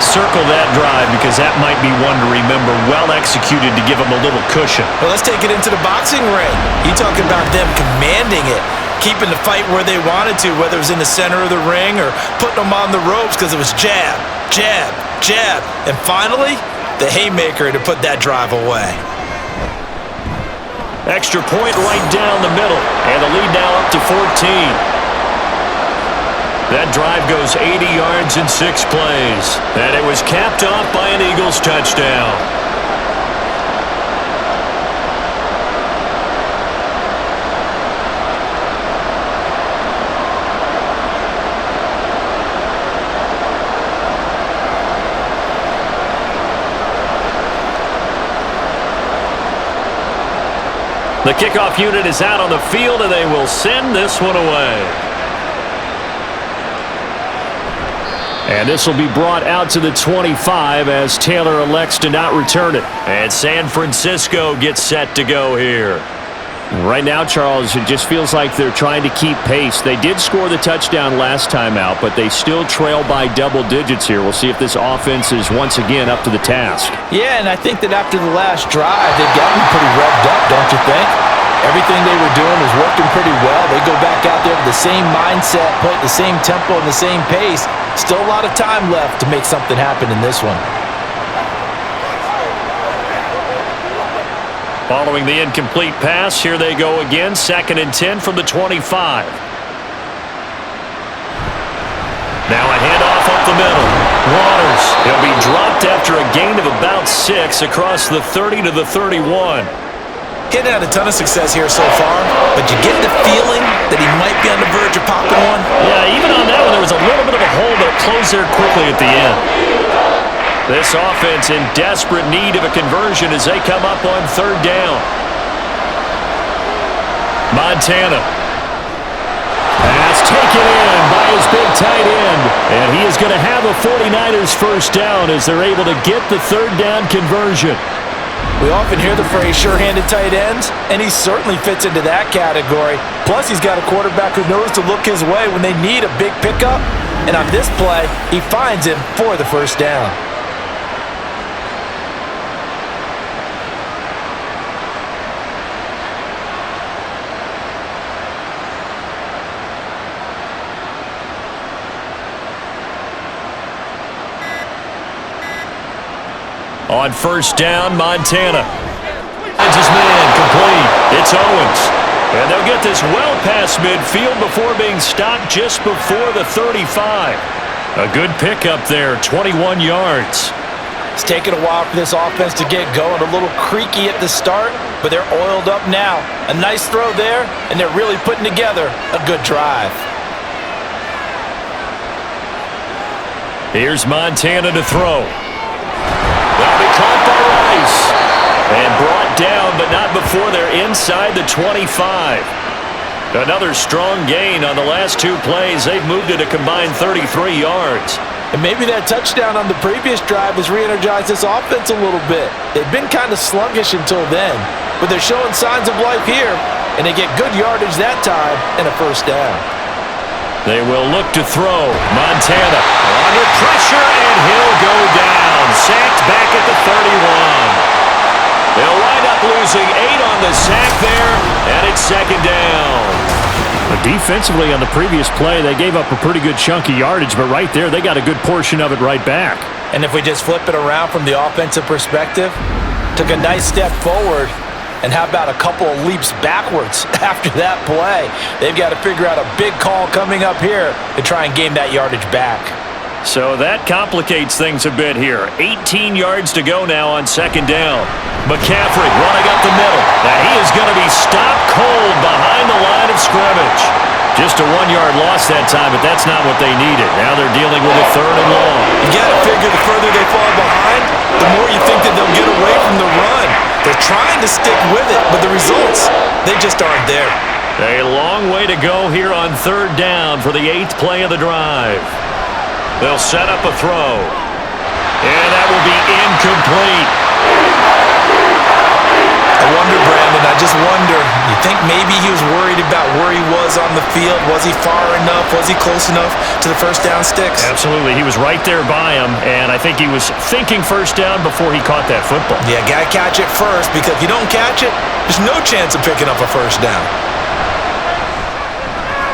Circle that drive because that might be one to remember. Well executed to give them a little cushion. Well, let's take it into the boxing ring. You talking about them commanding it, keeping the fight where they wanted to, whether it was in the center of the ring or putting them on the ropes because it was jab, jab, jab, and finally, the haymaker to put that drive away. Extra point right down the middle, and the lead now up to 14. That drive goes 80 yards in 6 plays, and it was capped off by an Eagles touchdown. The kickoff unit is out on the field, and they will send this one away. And this will be brought out to the 25 as Taylor elects to not return it. And San Francisco gets set to go here. Right now, Charles, it just feels like they're trying to keep pace. They did score the touchdown last time out, but they still trail by double digits here. We'll see if this offense is once again up to the task. Yeah, and I think that after the last drive, they've gotten pretty revved up, don't you think? Everything they were doing was working pretty well. They go back out there with the same mindset, play at the same tempo and the same pace. Still a lot of time left to make something happen in this one. Following the incomplete pass, here they go again. 2nd and 10 from the 25. Now a handoff up the middle. Waters. He'll be dropped after a gain of about 6 across the 30 to the 31. He hadn't had a ton of success here so far, but you get the feeling that he might be on the verge of popping one. Yeah, even on that one, there was a little bit of a hole, but it closed there quickly at the end. This offense in desperate need of a conversion as they come up on third down. Montana. Pass taken in by his big tight end. And he is going to have a 49ers first down as they're able to get the third down conversion. We often hear the phrase sure-handed tight ends, and he certainly fits into that category. Plus, he's got a quarterback who knows to look his way when they need a big pickup. And on this play, he finds him for the first down. On first down, Montana. Finds his man complete. It's Owens. And they'll get this well past midfield before being stopped just before the 35. A good pickup there, 21 yards. It's taken a while for this offense to get going. A little creaky at the start, but they're oiled up now. A nice throw there, and they're really putting together a good drive. Here's Montana to throw. That'll be caught by Rice. And brought down, but not before they're inside the 25. Another strong gain on the last two plays. They've moved it a combined 33 yards. And maybe that touchdown on the previous drive has re-energized this offense a little bit. They've been kind of sluggish until then, but they're showing signs of life here, and they get good yardage that time and a first down. They will look to throw. Montana under pressure, and he'll go down. Sacked back at the 31. They'll wind up losing 8 on the sack there, and it's second down. But defensively on the previous play, they gave up a pretty good chunk of yardage, but right there, they got a good portion of it right back. And if we just flip it around from the offensive perspective, took a nice step forward, and how about a couple of leaps backwards after that play? They've got to figure out a big call coming up here to try and gain that yardage back. So that complicates things a bit here. 18 yards to go now on second down. McCaffrey running up the middle. Now he is going to be stopped cold behind the line of scrimmage. Just a 1-yard loss that time, but that's not what they needed. Now they're dealing with a third and long. You got to figure the further they fall behind, the more you think that they'll get away from the run. They're trying to stick with it, but the results, they just aren't there. A long way to go here on third down for the 8th play of the drive. They'll set up a throw. And that will be incomplete. I wonder, Brandon, I just wonder, you think maybe he was worried about where he was on the field? Was he far enough? Was he close enough to the first down sticks? Absolutely. He was right there by him, and I think he was thinking first down before he caught that football. Yeah, got to catch it first, because if you don't catch it, there's no chance of picking up a first down.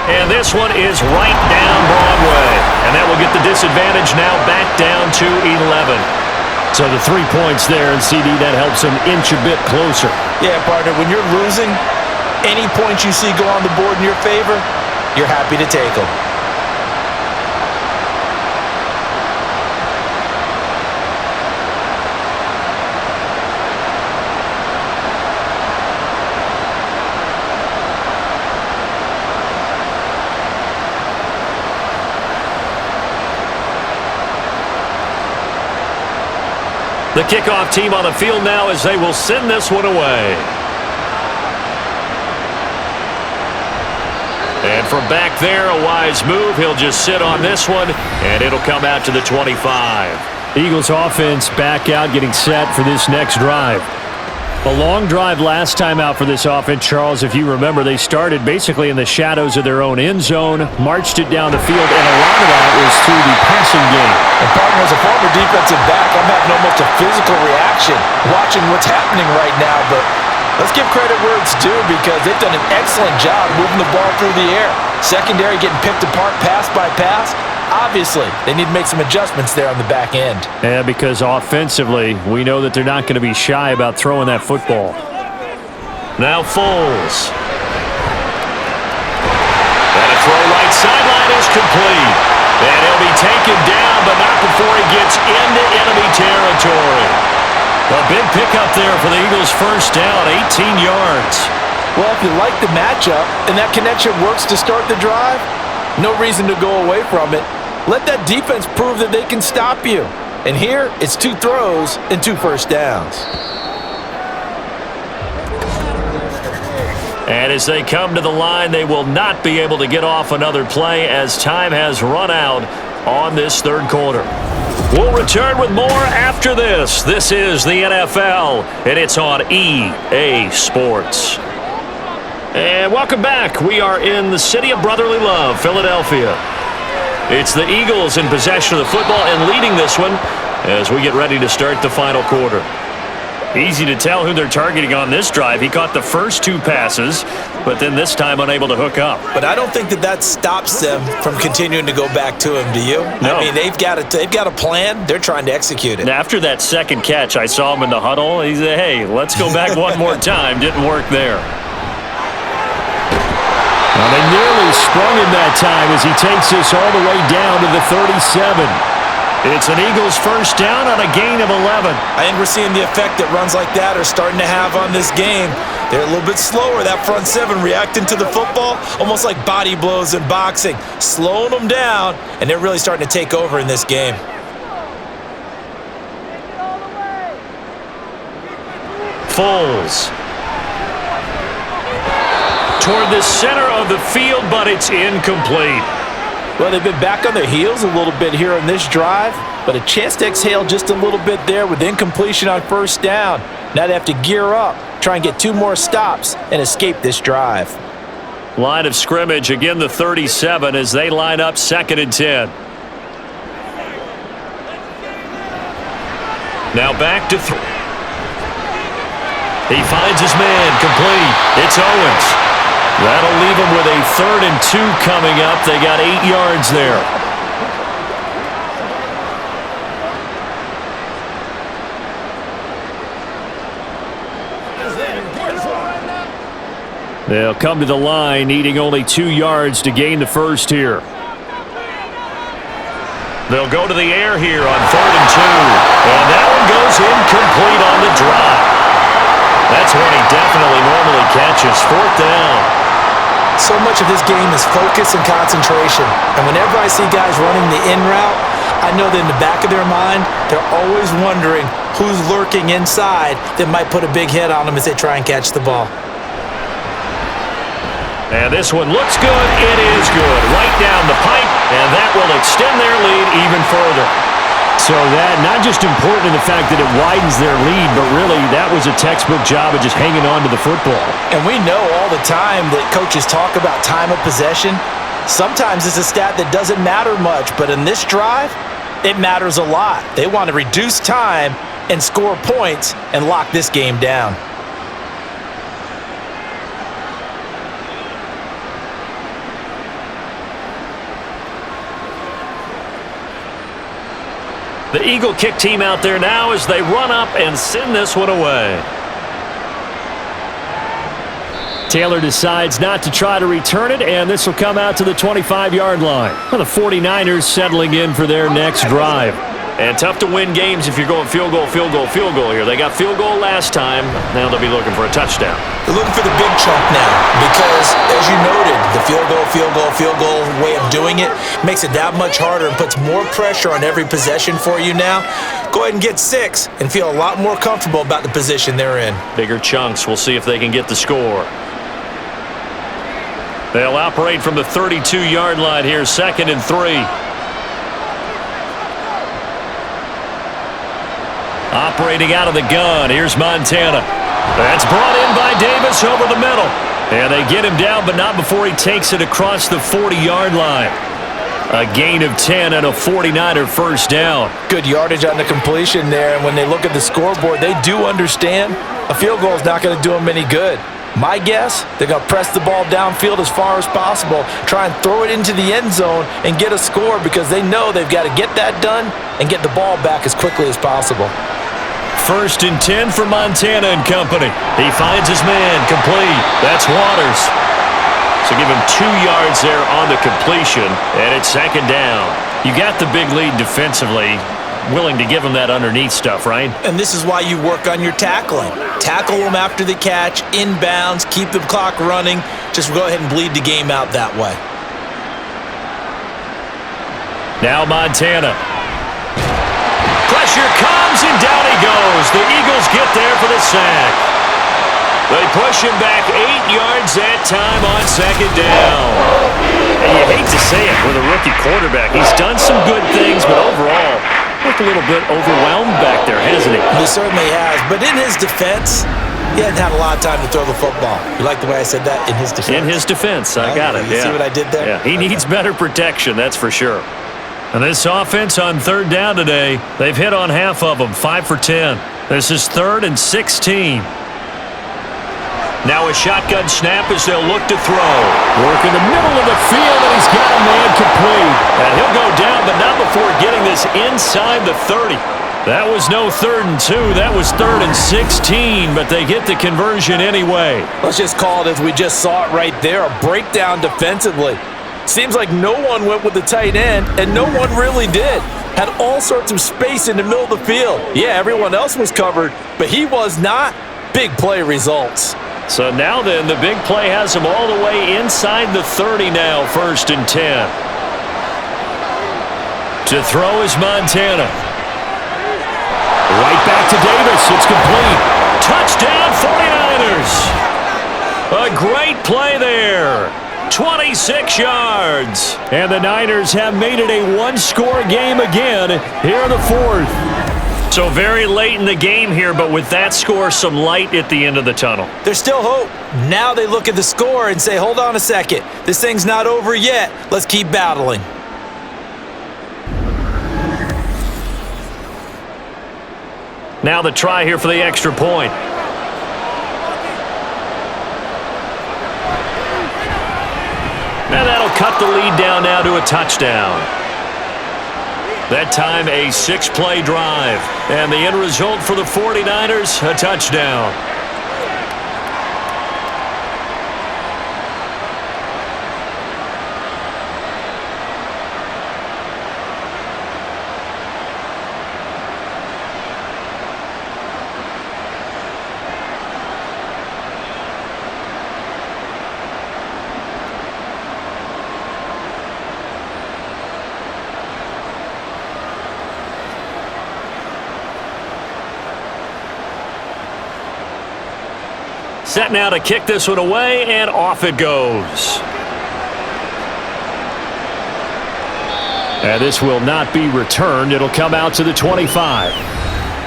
And this one is right down Broadway. And that will get the disadvantage now back down to 11. So the 3 points there, and CD, that helps them inch a bit closer. Yeah, partner, when you're losing, any points you see go on the board in your favor, you're happy to take them. The kickoff team on the field now as they will send this one away. And from back there, a wise move. He'll just sit on this one, and it'll come out to the 25. Eagles offense back out, getting set for this next drive. A long drive last time out for this offense, Charles. If you remember, they started basically in the shadows of their own end zone, marched it down the field, and a lot of that was through the passing game. And partner, as a former defensive back, I'm having almost a physical reaction watching what's happening right now, but let's give credit where it's due, because they've done an excellent job moving the ball through the air. Secondary getting picked apart pass by pass. Obviously, they need to make some adjustments there on the back end. Yeah, because offensively, we know that they're not going to be shy about throwing that football. Now Foles. And a throw right sideline is complete. And he'll be taken down, but not before he gets into enemy territory. A big pickup there for the Eagles' first down, 18 yards. Well, if you like the matchup and that connection works to start the drive, no reason to go away from it. Let that defense prove that they can stop you. And here, it's 2 throws and 2 first downs. And as they come to the line, they will not be able to get off another play as time has run out on this third quarter. We'll return with more after this. This is the NFL, and it's on EA Sports. And welcome back. We are in the city of brotherly love, Philadelphia. It's the Eagles in possession of the football and leading this one as we get ready to start the final quarter. Easy to tell who they're targeting on this drive. He caught the first 2 passes, but then this time unable to hook up. But I don't think that stops them from continuing to go back to him, do you? No. I mean, they've got a plan. They're trying to execute it. After that second catch, I saw him in the huddle. He said, hey, let's go back one more time. Didn't work there. Well, they nearly sprung him that time as he takes this all the way down to the 37. It's an Eagles first down on a gain of 11. I think we're seeing the effect that runs like that are starting to have on this game. They're a little bit slower, that front 7 reacting to the football, almost like body blows in boxing, slowing them down, and they're really starting to take over in this game. Foles. Toward the center of the field, but it's incomplete. Well, they've been back on their heels a little bit here on this drive, but a chance to exhale just a little bit there with incompletion on first down. Now they have to gear up, try and get 2 more stops, and escape this drive. Line of scrimmage, again the 37 as they line up 2nd and 10. Now back to he finds his man, complete. It's Owens. That'll leave them with a 3rd and 2 coming up. They got 8 yards there. They'll come to the line, needing only 2 yards to gain the first here. They'll go to the air here on 3rd and 2. And that one goes incomplete on the drop. That's one he definitely normally catches. 4th down. So much of this game is focus and concentration. And whenever I see guys running the in route, I know that in the back of their mind, they're always wondering who's lurking inside that might put a big hit on them as they try and catch the ball. And this one looks good. It is good. Right down the pipe, and that will extend their lead even further. So that, not just important in the fact that it widens their lead, but really that was a textbook job of just hanging on to the football. And we know all the time that coaches talk about time of possession. Sometimes it's a stat that doesn't matter much, but in this drive, it matters a lot. They want to reduce time and score points and lock this game down. The Eagle kick team out there now as they run up and send this one away. Taylor decides not to try to return it, and this will come out to the 25-yard line. Well, the 49ers settling in for their next drive. And tough to win games if you're going field goal, field goal, field goal here. They got field goal last time. Now they'll be looking for a touchdown. They're looking for the big chunk now because, as you noted, the field goal way of doing it makes it that much harder and puts more pressure on every possession for you now. Go ahead and get 6 and feel a lot more comfortable about the position they're in. Bigger chunks. We'll see if they can get the score. They'll operate from the 32-yard line here, 2nd and 3. Operating out of the gun, here's Montana. That's brought in by Davis over the middle. And they get him down, but not before he takes it across the 40-yard line. A gain of 10 and a 49er first down. Good yardage on the completion there, and when they look at the scoreboard, they do understand a field goal is not going to do them any good. My guess, they're going to press the ball downfield as far as possible, try and throw it into the end zone and get a score because they know they've got to get that done and get the ball back as quickly as possible. 1st and 10 for Montana and company. He finds his man, complete. That's Waters. So give him 2 yards there on the completion, and it's 2nd down. You got the big lead defensively. willing to give him that underneath stuff, right? And this is why you work on your tackling. Tackle them after the catch, inbounds, keep the clock running. Just go ahead and bleed the game out that way. Now Montana. Pressure comes, and down he goes. The Eagles get there for the sack. They push him back 8 yards that time on second down. And you hate to say it with a rookie quarterback. He's done some good things, but overall, looked a little bit overwhelmed back there, hasn't he? He certainly has. But in his defense, he hasn't had a lot of time to throw the football. You like the way I said that? In his defense. In his defense. I got it. You see what I did there? Yeah, he needs better protection, that's for sure. And this offense on third down today, they've hit on half of them, 5 for 10. This is 3rd and 16. Now a shotgun snap as they'll look to throw. Work in the middle of the field, and he's got a man complete. And he'll go down, but not before getting this inside the 30. That was no 3rd and 2. That was 3rd and 16, but they get the conversion anyway. Let's just call it as we just saw it right there, a breakdown defensively. Seems like no one went with the tight end, and no one really did. Had all sorts of space in the middle of the field. Yeah, everyone else was covered, but he was not. Big play results. So now then, the big play has him all the way inside the 30 now, 1st and 10. To throw is Montana. Right back to Davis. It's complete. Touchdown 49ers. A great play there. 26 yards. And the Niners have made it a one-score game again here in the 4th. So very late in the game here, but with that score, some light at the end of the tunnel. There's still hope. Now they look at the score and say, hold on a second. This thing's not over yet. Let's keep battling. Now the try here for the extra point. And that'll cut the lead down now to a touchdown. That time a 6-play drive. And the end result for the 49ers, a touchdown. Set now to kick this one away, and off it goes. And this will not be returned. It'll come out to the 25.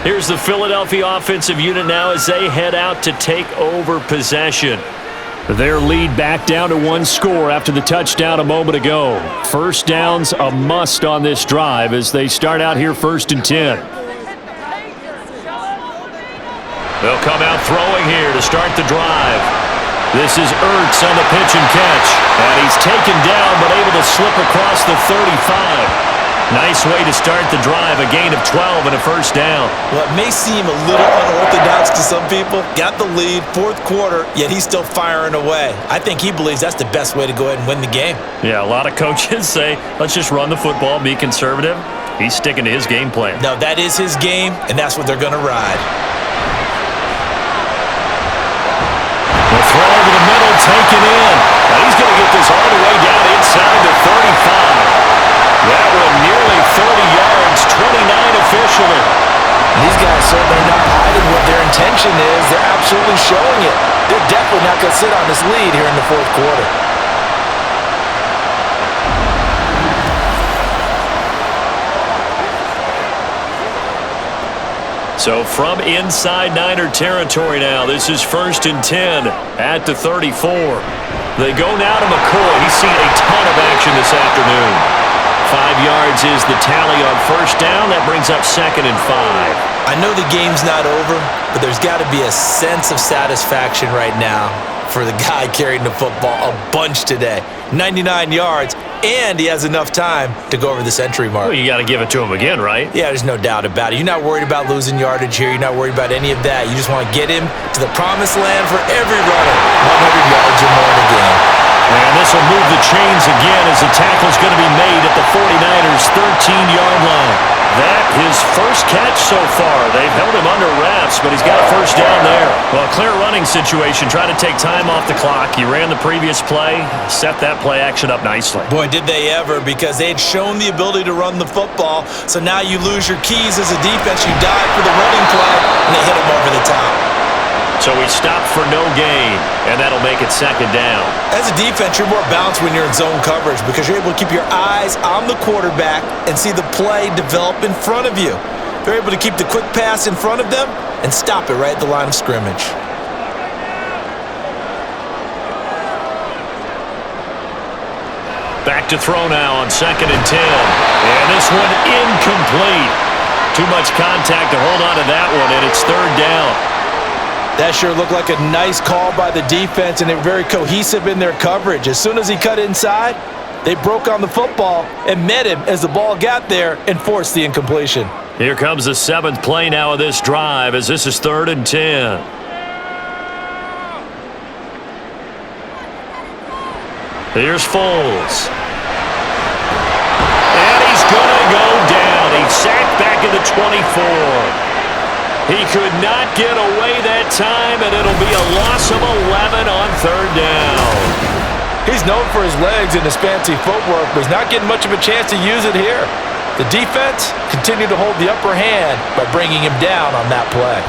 Here's the Philadelphia offensive unit now as they head out to take over possession. Their lead back down to 1 score after the touchdown a moment ago. First down's a must on this drive as they start out here 1st and 10. They'll come out throwing here to start the drive. This is Ertz on the pitch and catch. And he's taken down but able to slip across the 35. Nice way to start the drive, a gain of 12 and a first down. Well, it may seem a little unorthodox to some people. Got the lead, 4th quarter, yet he's still firing away. I think he believes that's the best way to go ahead and win the game. Yeah, a lot of coaches say, let's just run the football, be conservative. He's sticking to his game plan. No, that is his game, and that's what they're going to ride. The throw over the middle, taken in. Now he's going to get this all the way down inside the 35. That one nearly 30 yards, 29 officially. These guys certainly not hiding what their intention is. They're absolutely showing it. They're definitely not going to sit on this lead here in the 4th quarter. So from inside Niner territory now, this is 1st and 10 at the 34. They go now to McCoy. He's seen a ton of action this afternoon. 5 yards is the tally on first down. That brings up 2nd and 5. I know the game's not over, but there's got to be a sense of satisfaction right now for the guy carrying the football a bunch today. 99 yards, and he has enough time to go over the century mark. Well, you got to give it to him again, right? Yeah, there's no doubt about it. You're not worried about losing yardage here. You're not worried about any of that. You just want to get him to the promised land for every runner. 100 yards or more in the game. And this will move the chains again as the tackle's going to be made at the 49ers' 13-yard line. That is catch so far. They've held him under wraps, but he's got a first down there. Well, a clear running situation. Try to take time off the clock. He ran the previous play, set that play action up nicely. Boy, did they ever, because they had shown the ability to run the football. So now you lose your keys as a defense. You dive for the running play, and they hit him over the top. So he stopped for no gain, and that'll make it second down. As a defense, you're more balanced when you're in zone coverage because you're able to keep your eyes on the quarterback and see the play develop in front of you. They're able to keep the quick pass in front of them and stop it right at the line of scrimmage. Back to throw now on 2nd and 10. And this one incomplete. Too much contact to hold on to that one, and it's 3rd down. That sure looked like a nice call by the defense, and they were very cohesive in their coverage. As soon as he cut inside, they broke on the football and met him as the ball got there and forced the incompletion. Here comes the 7th play now of this drive as this is 3rd and 10. Here's Foles. And he's going to go down. He's sacked back at the 24. He could not get away that time, and it'll be a loss of 11 on 3rd down. He's known for his legs and his fancy footwork, but he's not getting much of a chance to use it here. The defense continued to hold the upper hand by bringing him down on that play.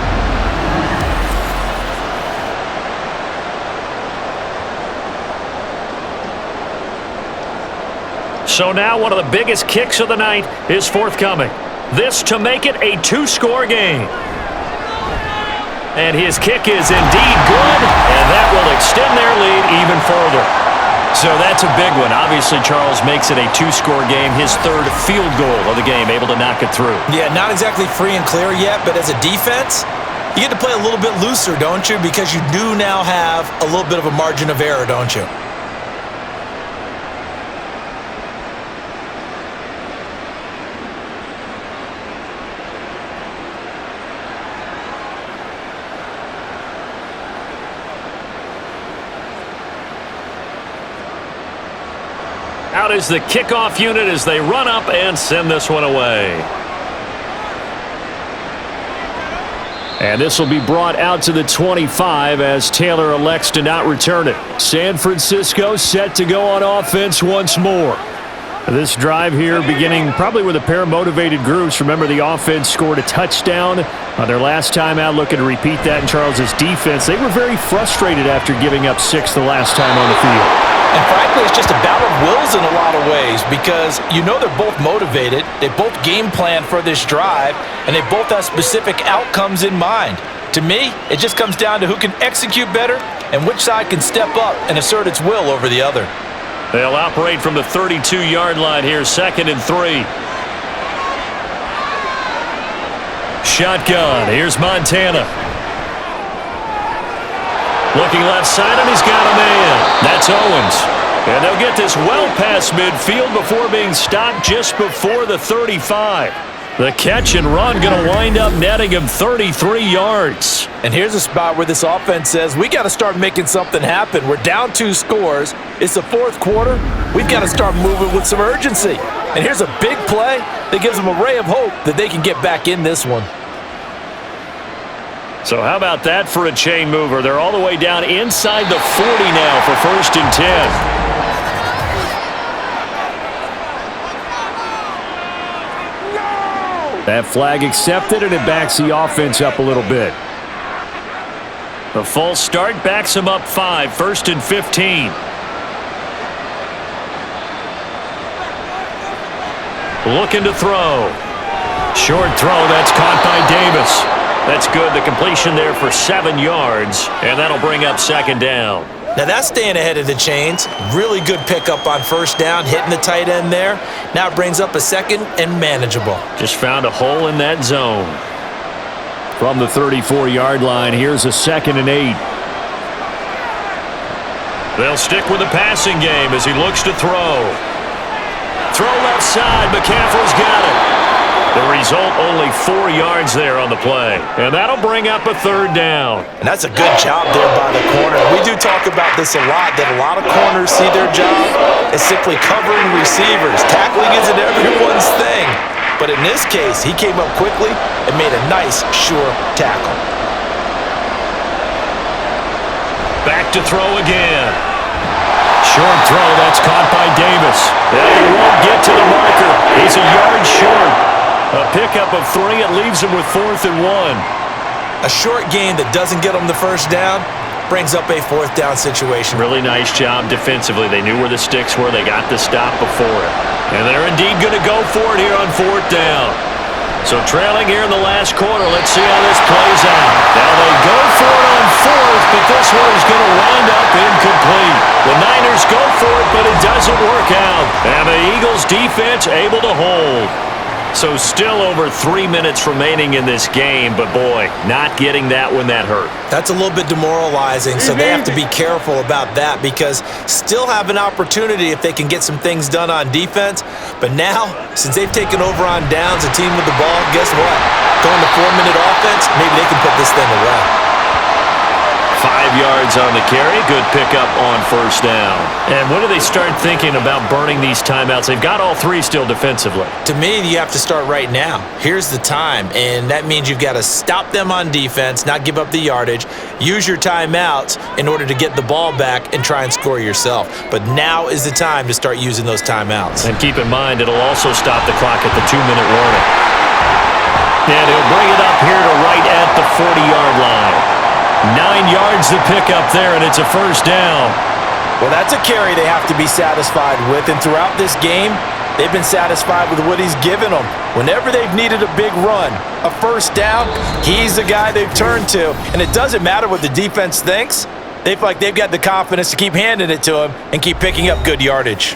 So now one of the biggest kicks of the night is forthcoming. This to make it a 2-score game. And his kick is indeed good, and that will extend their lead even further. So that's a big one. Obviously, Charles makes it a 2-score game, his 3rd field goal of the game, able to knock it through. Yeah, not exactly free and clear yet, but as a defense, you get to play a little bit looser, don't you? Because you do now have a little bit of a margin of error, don't you? Out is the kickoff unit as they run up and send this one away. And this will be brought out to the 25 as Taylor elects to not return it. San Francisco set to go on offense once more. This drive here beginning probably with a pair of motivated groups. Remember, the offense scored a touchdown on their last time out, looking to repeat that in Charles's defense. They were very frustrated after giving up 6 the last time on the field. And frankly, it's just a battle of wills in a lot of ways because you know they're both motivated, they both game plan for this drive, and they both have specific outcomes in mind. To me, it just comes down to who can execute better and which side can step up and assert its will over the other. They'll operate from the 32-yard line here, 2nd and 3. Shotgun, here's Montana. Looking left side, and he's got a man. That's Owens. And they'll get this well past midfield before being stopped just before the 35. The catch and run going to wind up netting him 33 yards. And here's a spot where this offense says, we got to start making something happen. We're down 2 scores. It's the 4th quarter. We've got to start moving with some urgency. And here's a big play that gives them a ray of hope that they can get back in this one. So how about that for a chain mover? They're all the way down inside the 40 now for 1st and 10. That flag accepted, and it backs the offense up a little bit. The false start backs him up 5, 1st and 15. Looking to throw. Short throw, that's caught by Davis. That's good. The completion there for 7 yards, and that'll bring up 2nd down. Now that's staying ahead of the chains. Really good pickup on 1st down, hitting the tight end there. Now it brings up a 2nd and manageable. Just found a hole in that zone. From the 34-yard line, here's a 2nd and 8. They'll stick with the passing game as he looks to throw. Throw left side. McCaffrey's got it. The result, only 4 yards there on the play. And that'll bring up a 3rd down. And that's a good job there by the corner. We do talk about this a lot, that a lot of corners see their job as simply covering receivers. Tackling isn't everyone's thing. But But in this case, he came up quickly and made a nice, sure tackle. Back to throw again. Short throw, that's caught by Davis. He won't get to the marker. He's a yard short. A pickup of 3, it leaves him with 4th and 1. A short gain that doesn't get him the first down brings up a 4th down situation. Really nice job defensively. They knew where the sticks were. They got the stop before it. And they're indeed going to go for it here on 4th down. So trailing here in the last quarter, let's see how this plays out. Now they go for it on 4th, but this one is going to wind up incomplete. The Niners go for it, but it doesn't work out. And the Eagles defense able to hold. So still over 3 minutes remaining in this game, but boy, not getting that one that hurt. That's a little bit demoralizing, so they have to be careful about that because still have an opportunity if they can get some things done on defense. But now, since they've taken over on downs, a team with the ball, guess what? Going to 4-minute offense, maybe they can put this thing away. 5 yards on the carry. Good pickup on 1st down. And when do they start thinking about burning these timeouts? They've got all 3 still defensively. To me, you have to start right now. Here's the time, and that means you've got to stop them on defense, not give up the yardage, use your timeouts in order to get the ball back and try and score yourself. But now is the time to start using those timeouts. And keep in mind, it'll also stop the clock at the 2-minute warning. And he'll bring it up here to right at the 40-yard line. 9 yards to pick up there, and it's a 1st down. Well, that's a carry they have to be satisfied with, and throughout this game, they've been satisfied with what he's given them. Whenever they've needed a big run, a 1st down, he's the guy they've turned to. And it doesn't matter what the defense thinks. They feel like they've got the confidence to keep handing it to him and keep picking up good yardage.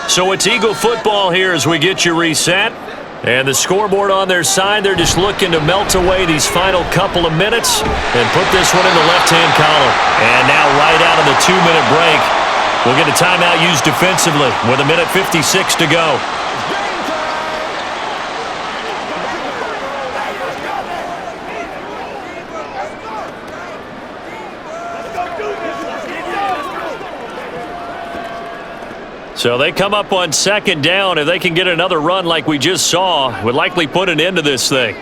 So it's Eagle football here as we get you reset. And the scoreboard on their side, they're just looking to melt away these final couple of minutes and put this one in the left-hand column. And now right out of the 2-minute break, we'll get a timeout used defensively with 1:56 to go. So they come up on 2nd down. If they can get another run like we just saw, would likely put an end to this thing.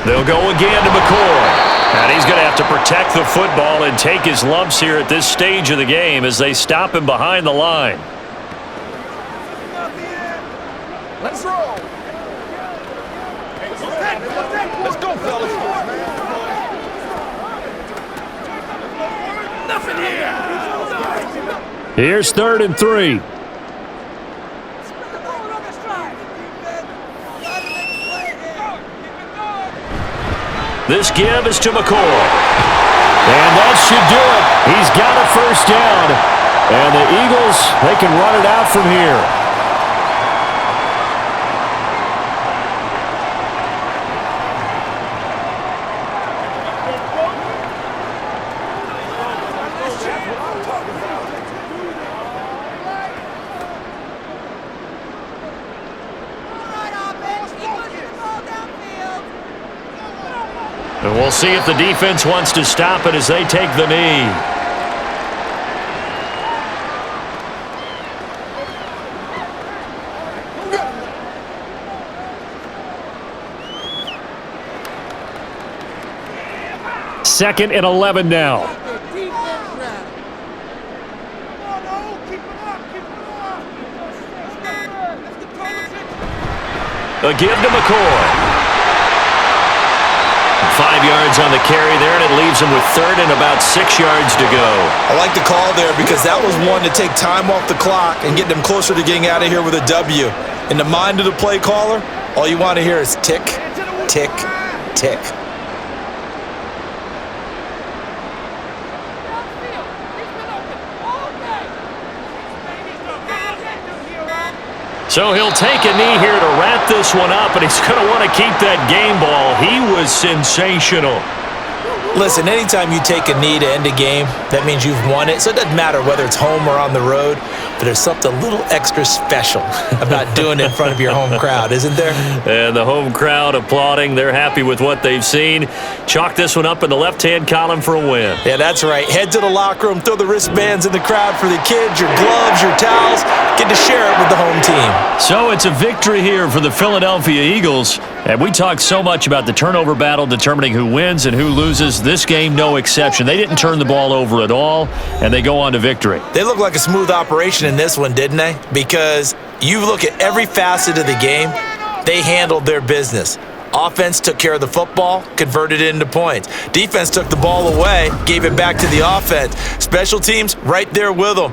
They'll go again to McCoy. And he's going to have to protect the football and take his lumps here at this stage of the game as they stop him behind the line. Let's roll. Let's go, fellas. Nothing here. Here's 3rd and 3. This give is to McCoy. And that should do it. He's got a 1st down. And the Eagles, they can run it out from here. And we'll see if the defense wants to stop it as they take the knee. Second and 11 now. A give to McCoy. 5 yards on the carry there, and it leaves him with 3rd and about 6 yards to go. I like the call there because that was one to take time off the clock and get them closer to getting out of here with a W. In the mind of the play caller, all you want to hear is tick, tick, tick. So he'll take a knee here to wrap this one up, and he's going to want to keep that game ball. He was sensational. Listen, anytime you take a knee to end a game, that means you've won it. So it doesn't matter whether it's home or on the road. but there's something a little extra special about doing it in front of your home crowd, isn't there? And the home crowd applauding. They're happy with what they've seen. Chalk this one up in the left-hand column for a win. Yeah, that's right. Head to the locker room, throw the wristbands in the crowd for the kids, your gloves, your towels. Get to share it with the home team. So it's a victory here for the Philadelphia Eagles. And we talked so much about the turnover battle determining who wins and who loses. This game, no exception. They didn't turn the ball over at all, and they go on to victory. They look like a smooth operation in this one, didn't they? Because you look at every facet of the game, they handled their business. Offense took care of the football, converted it into points. Defense took the ball away, gave it back to the offense. Special teams right there with them.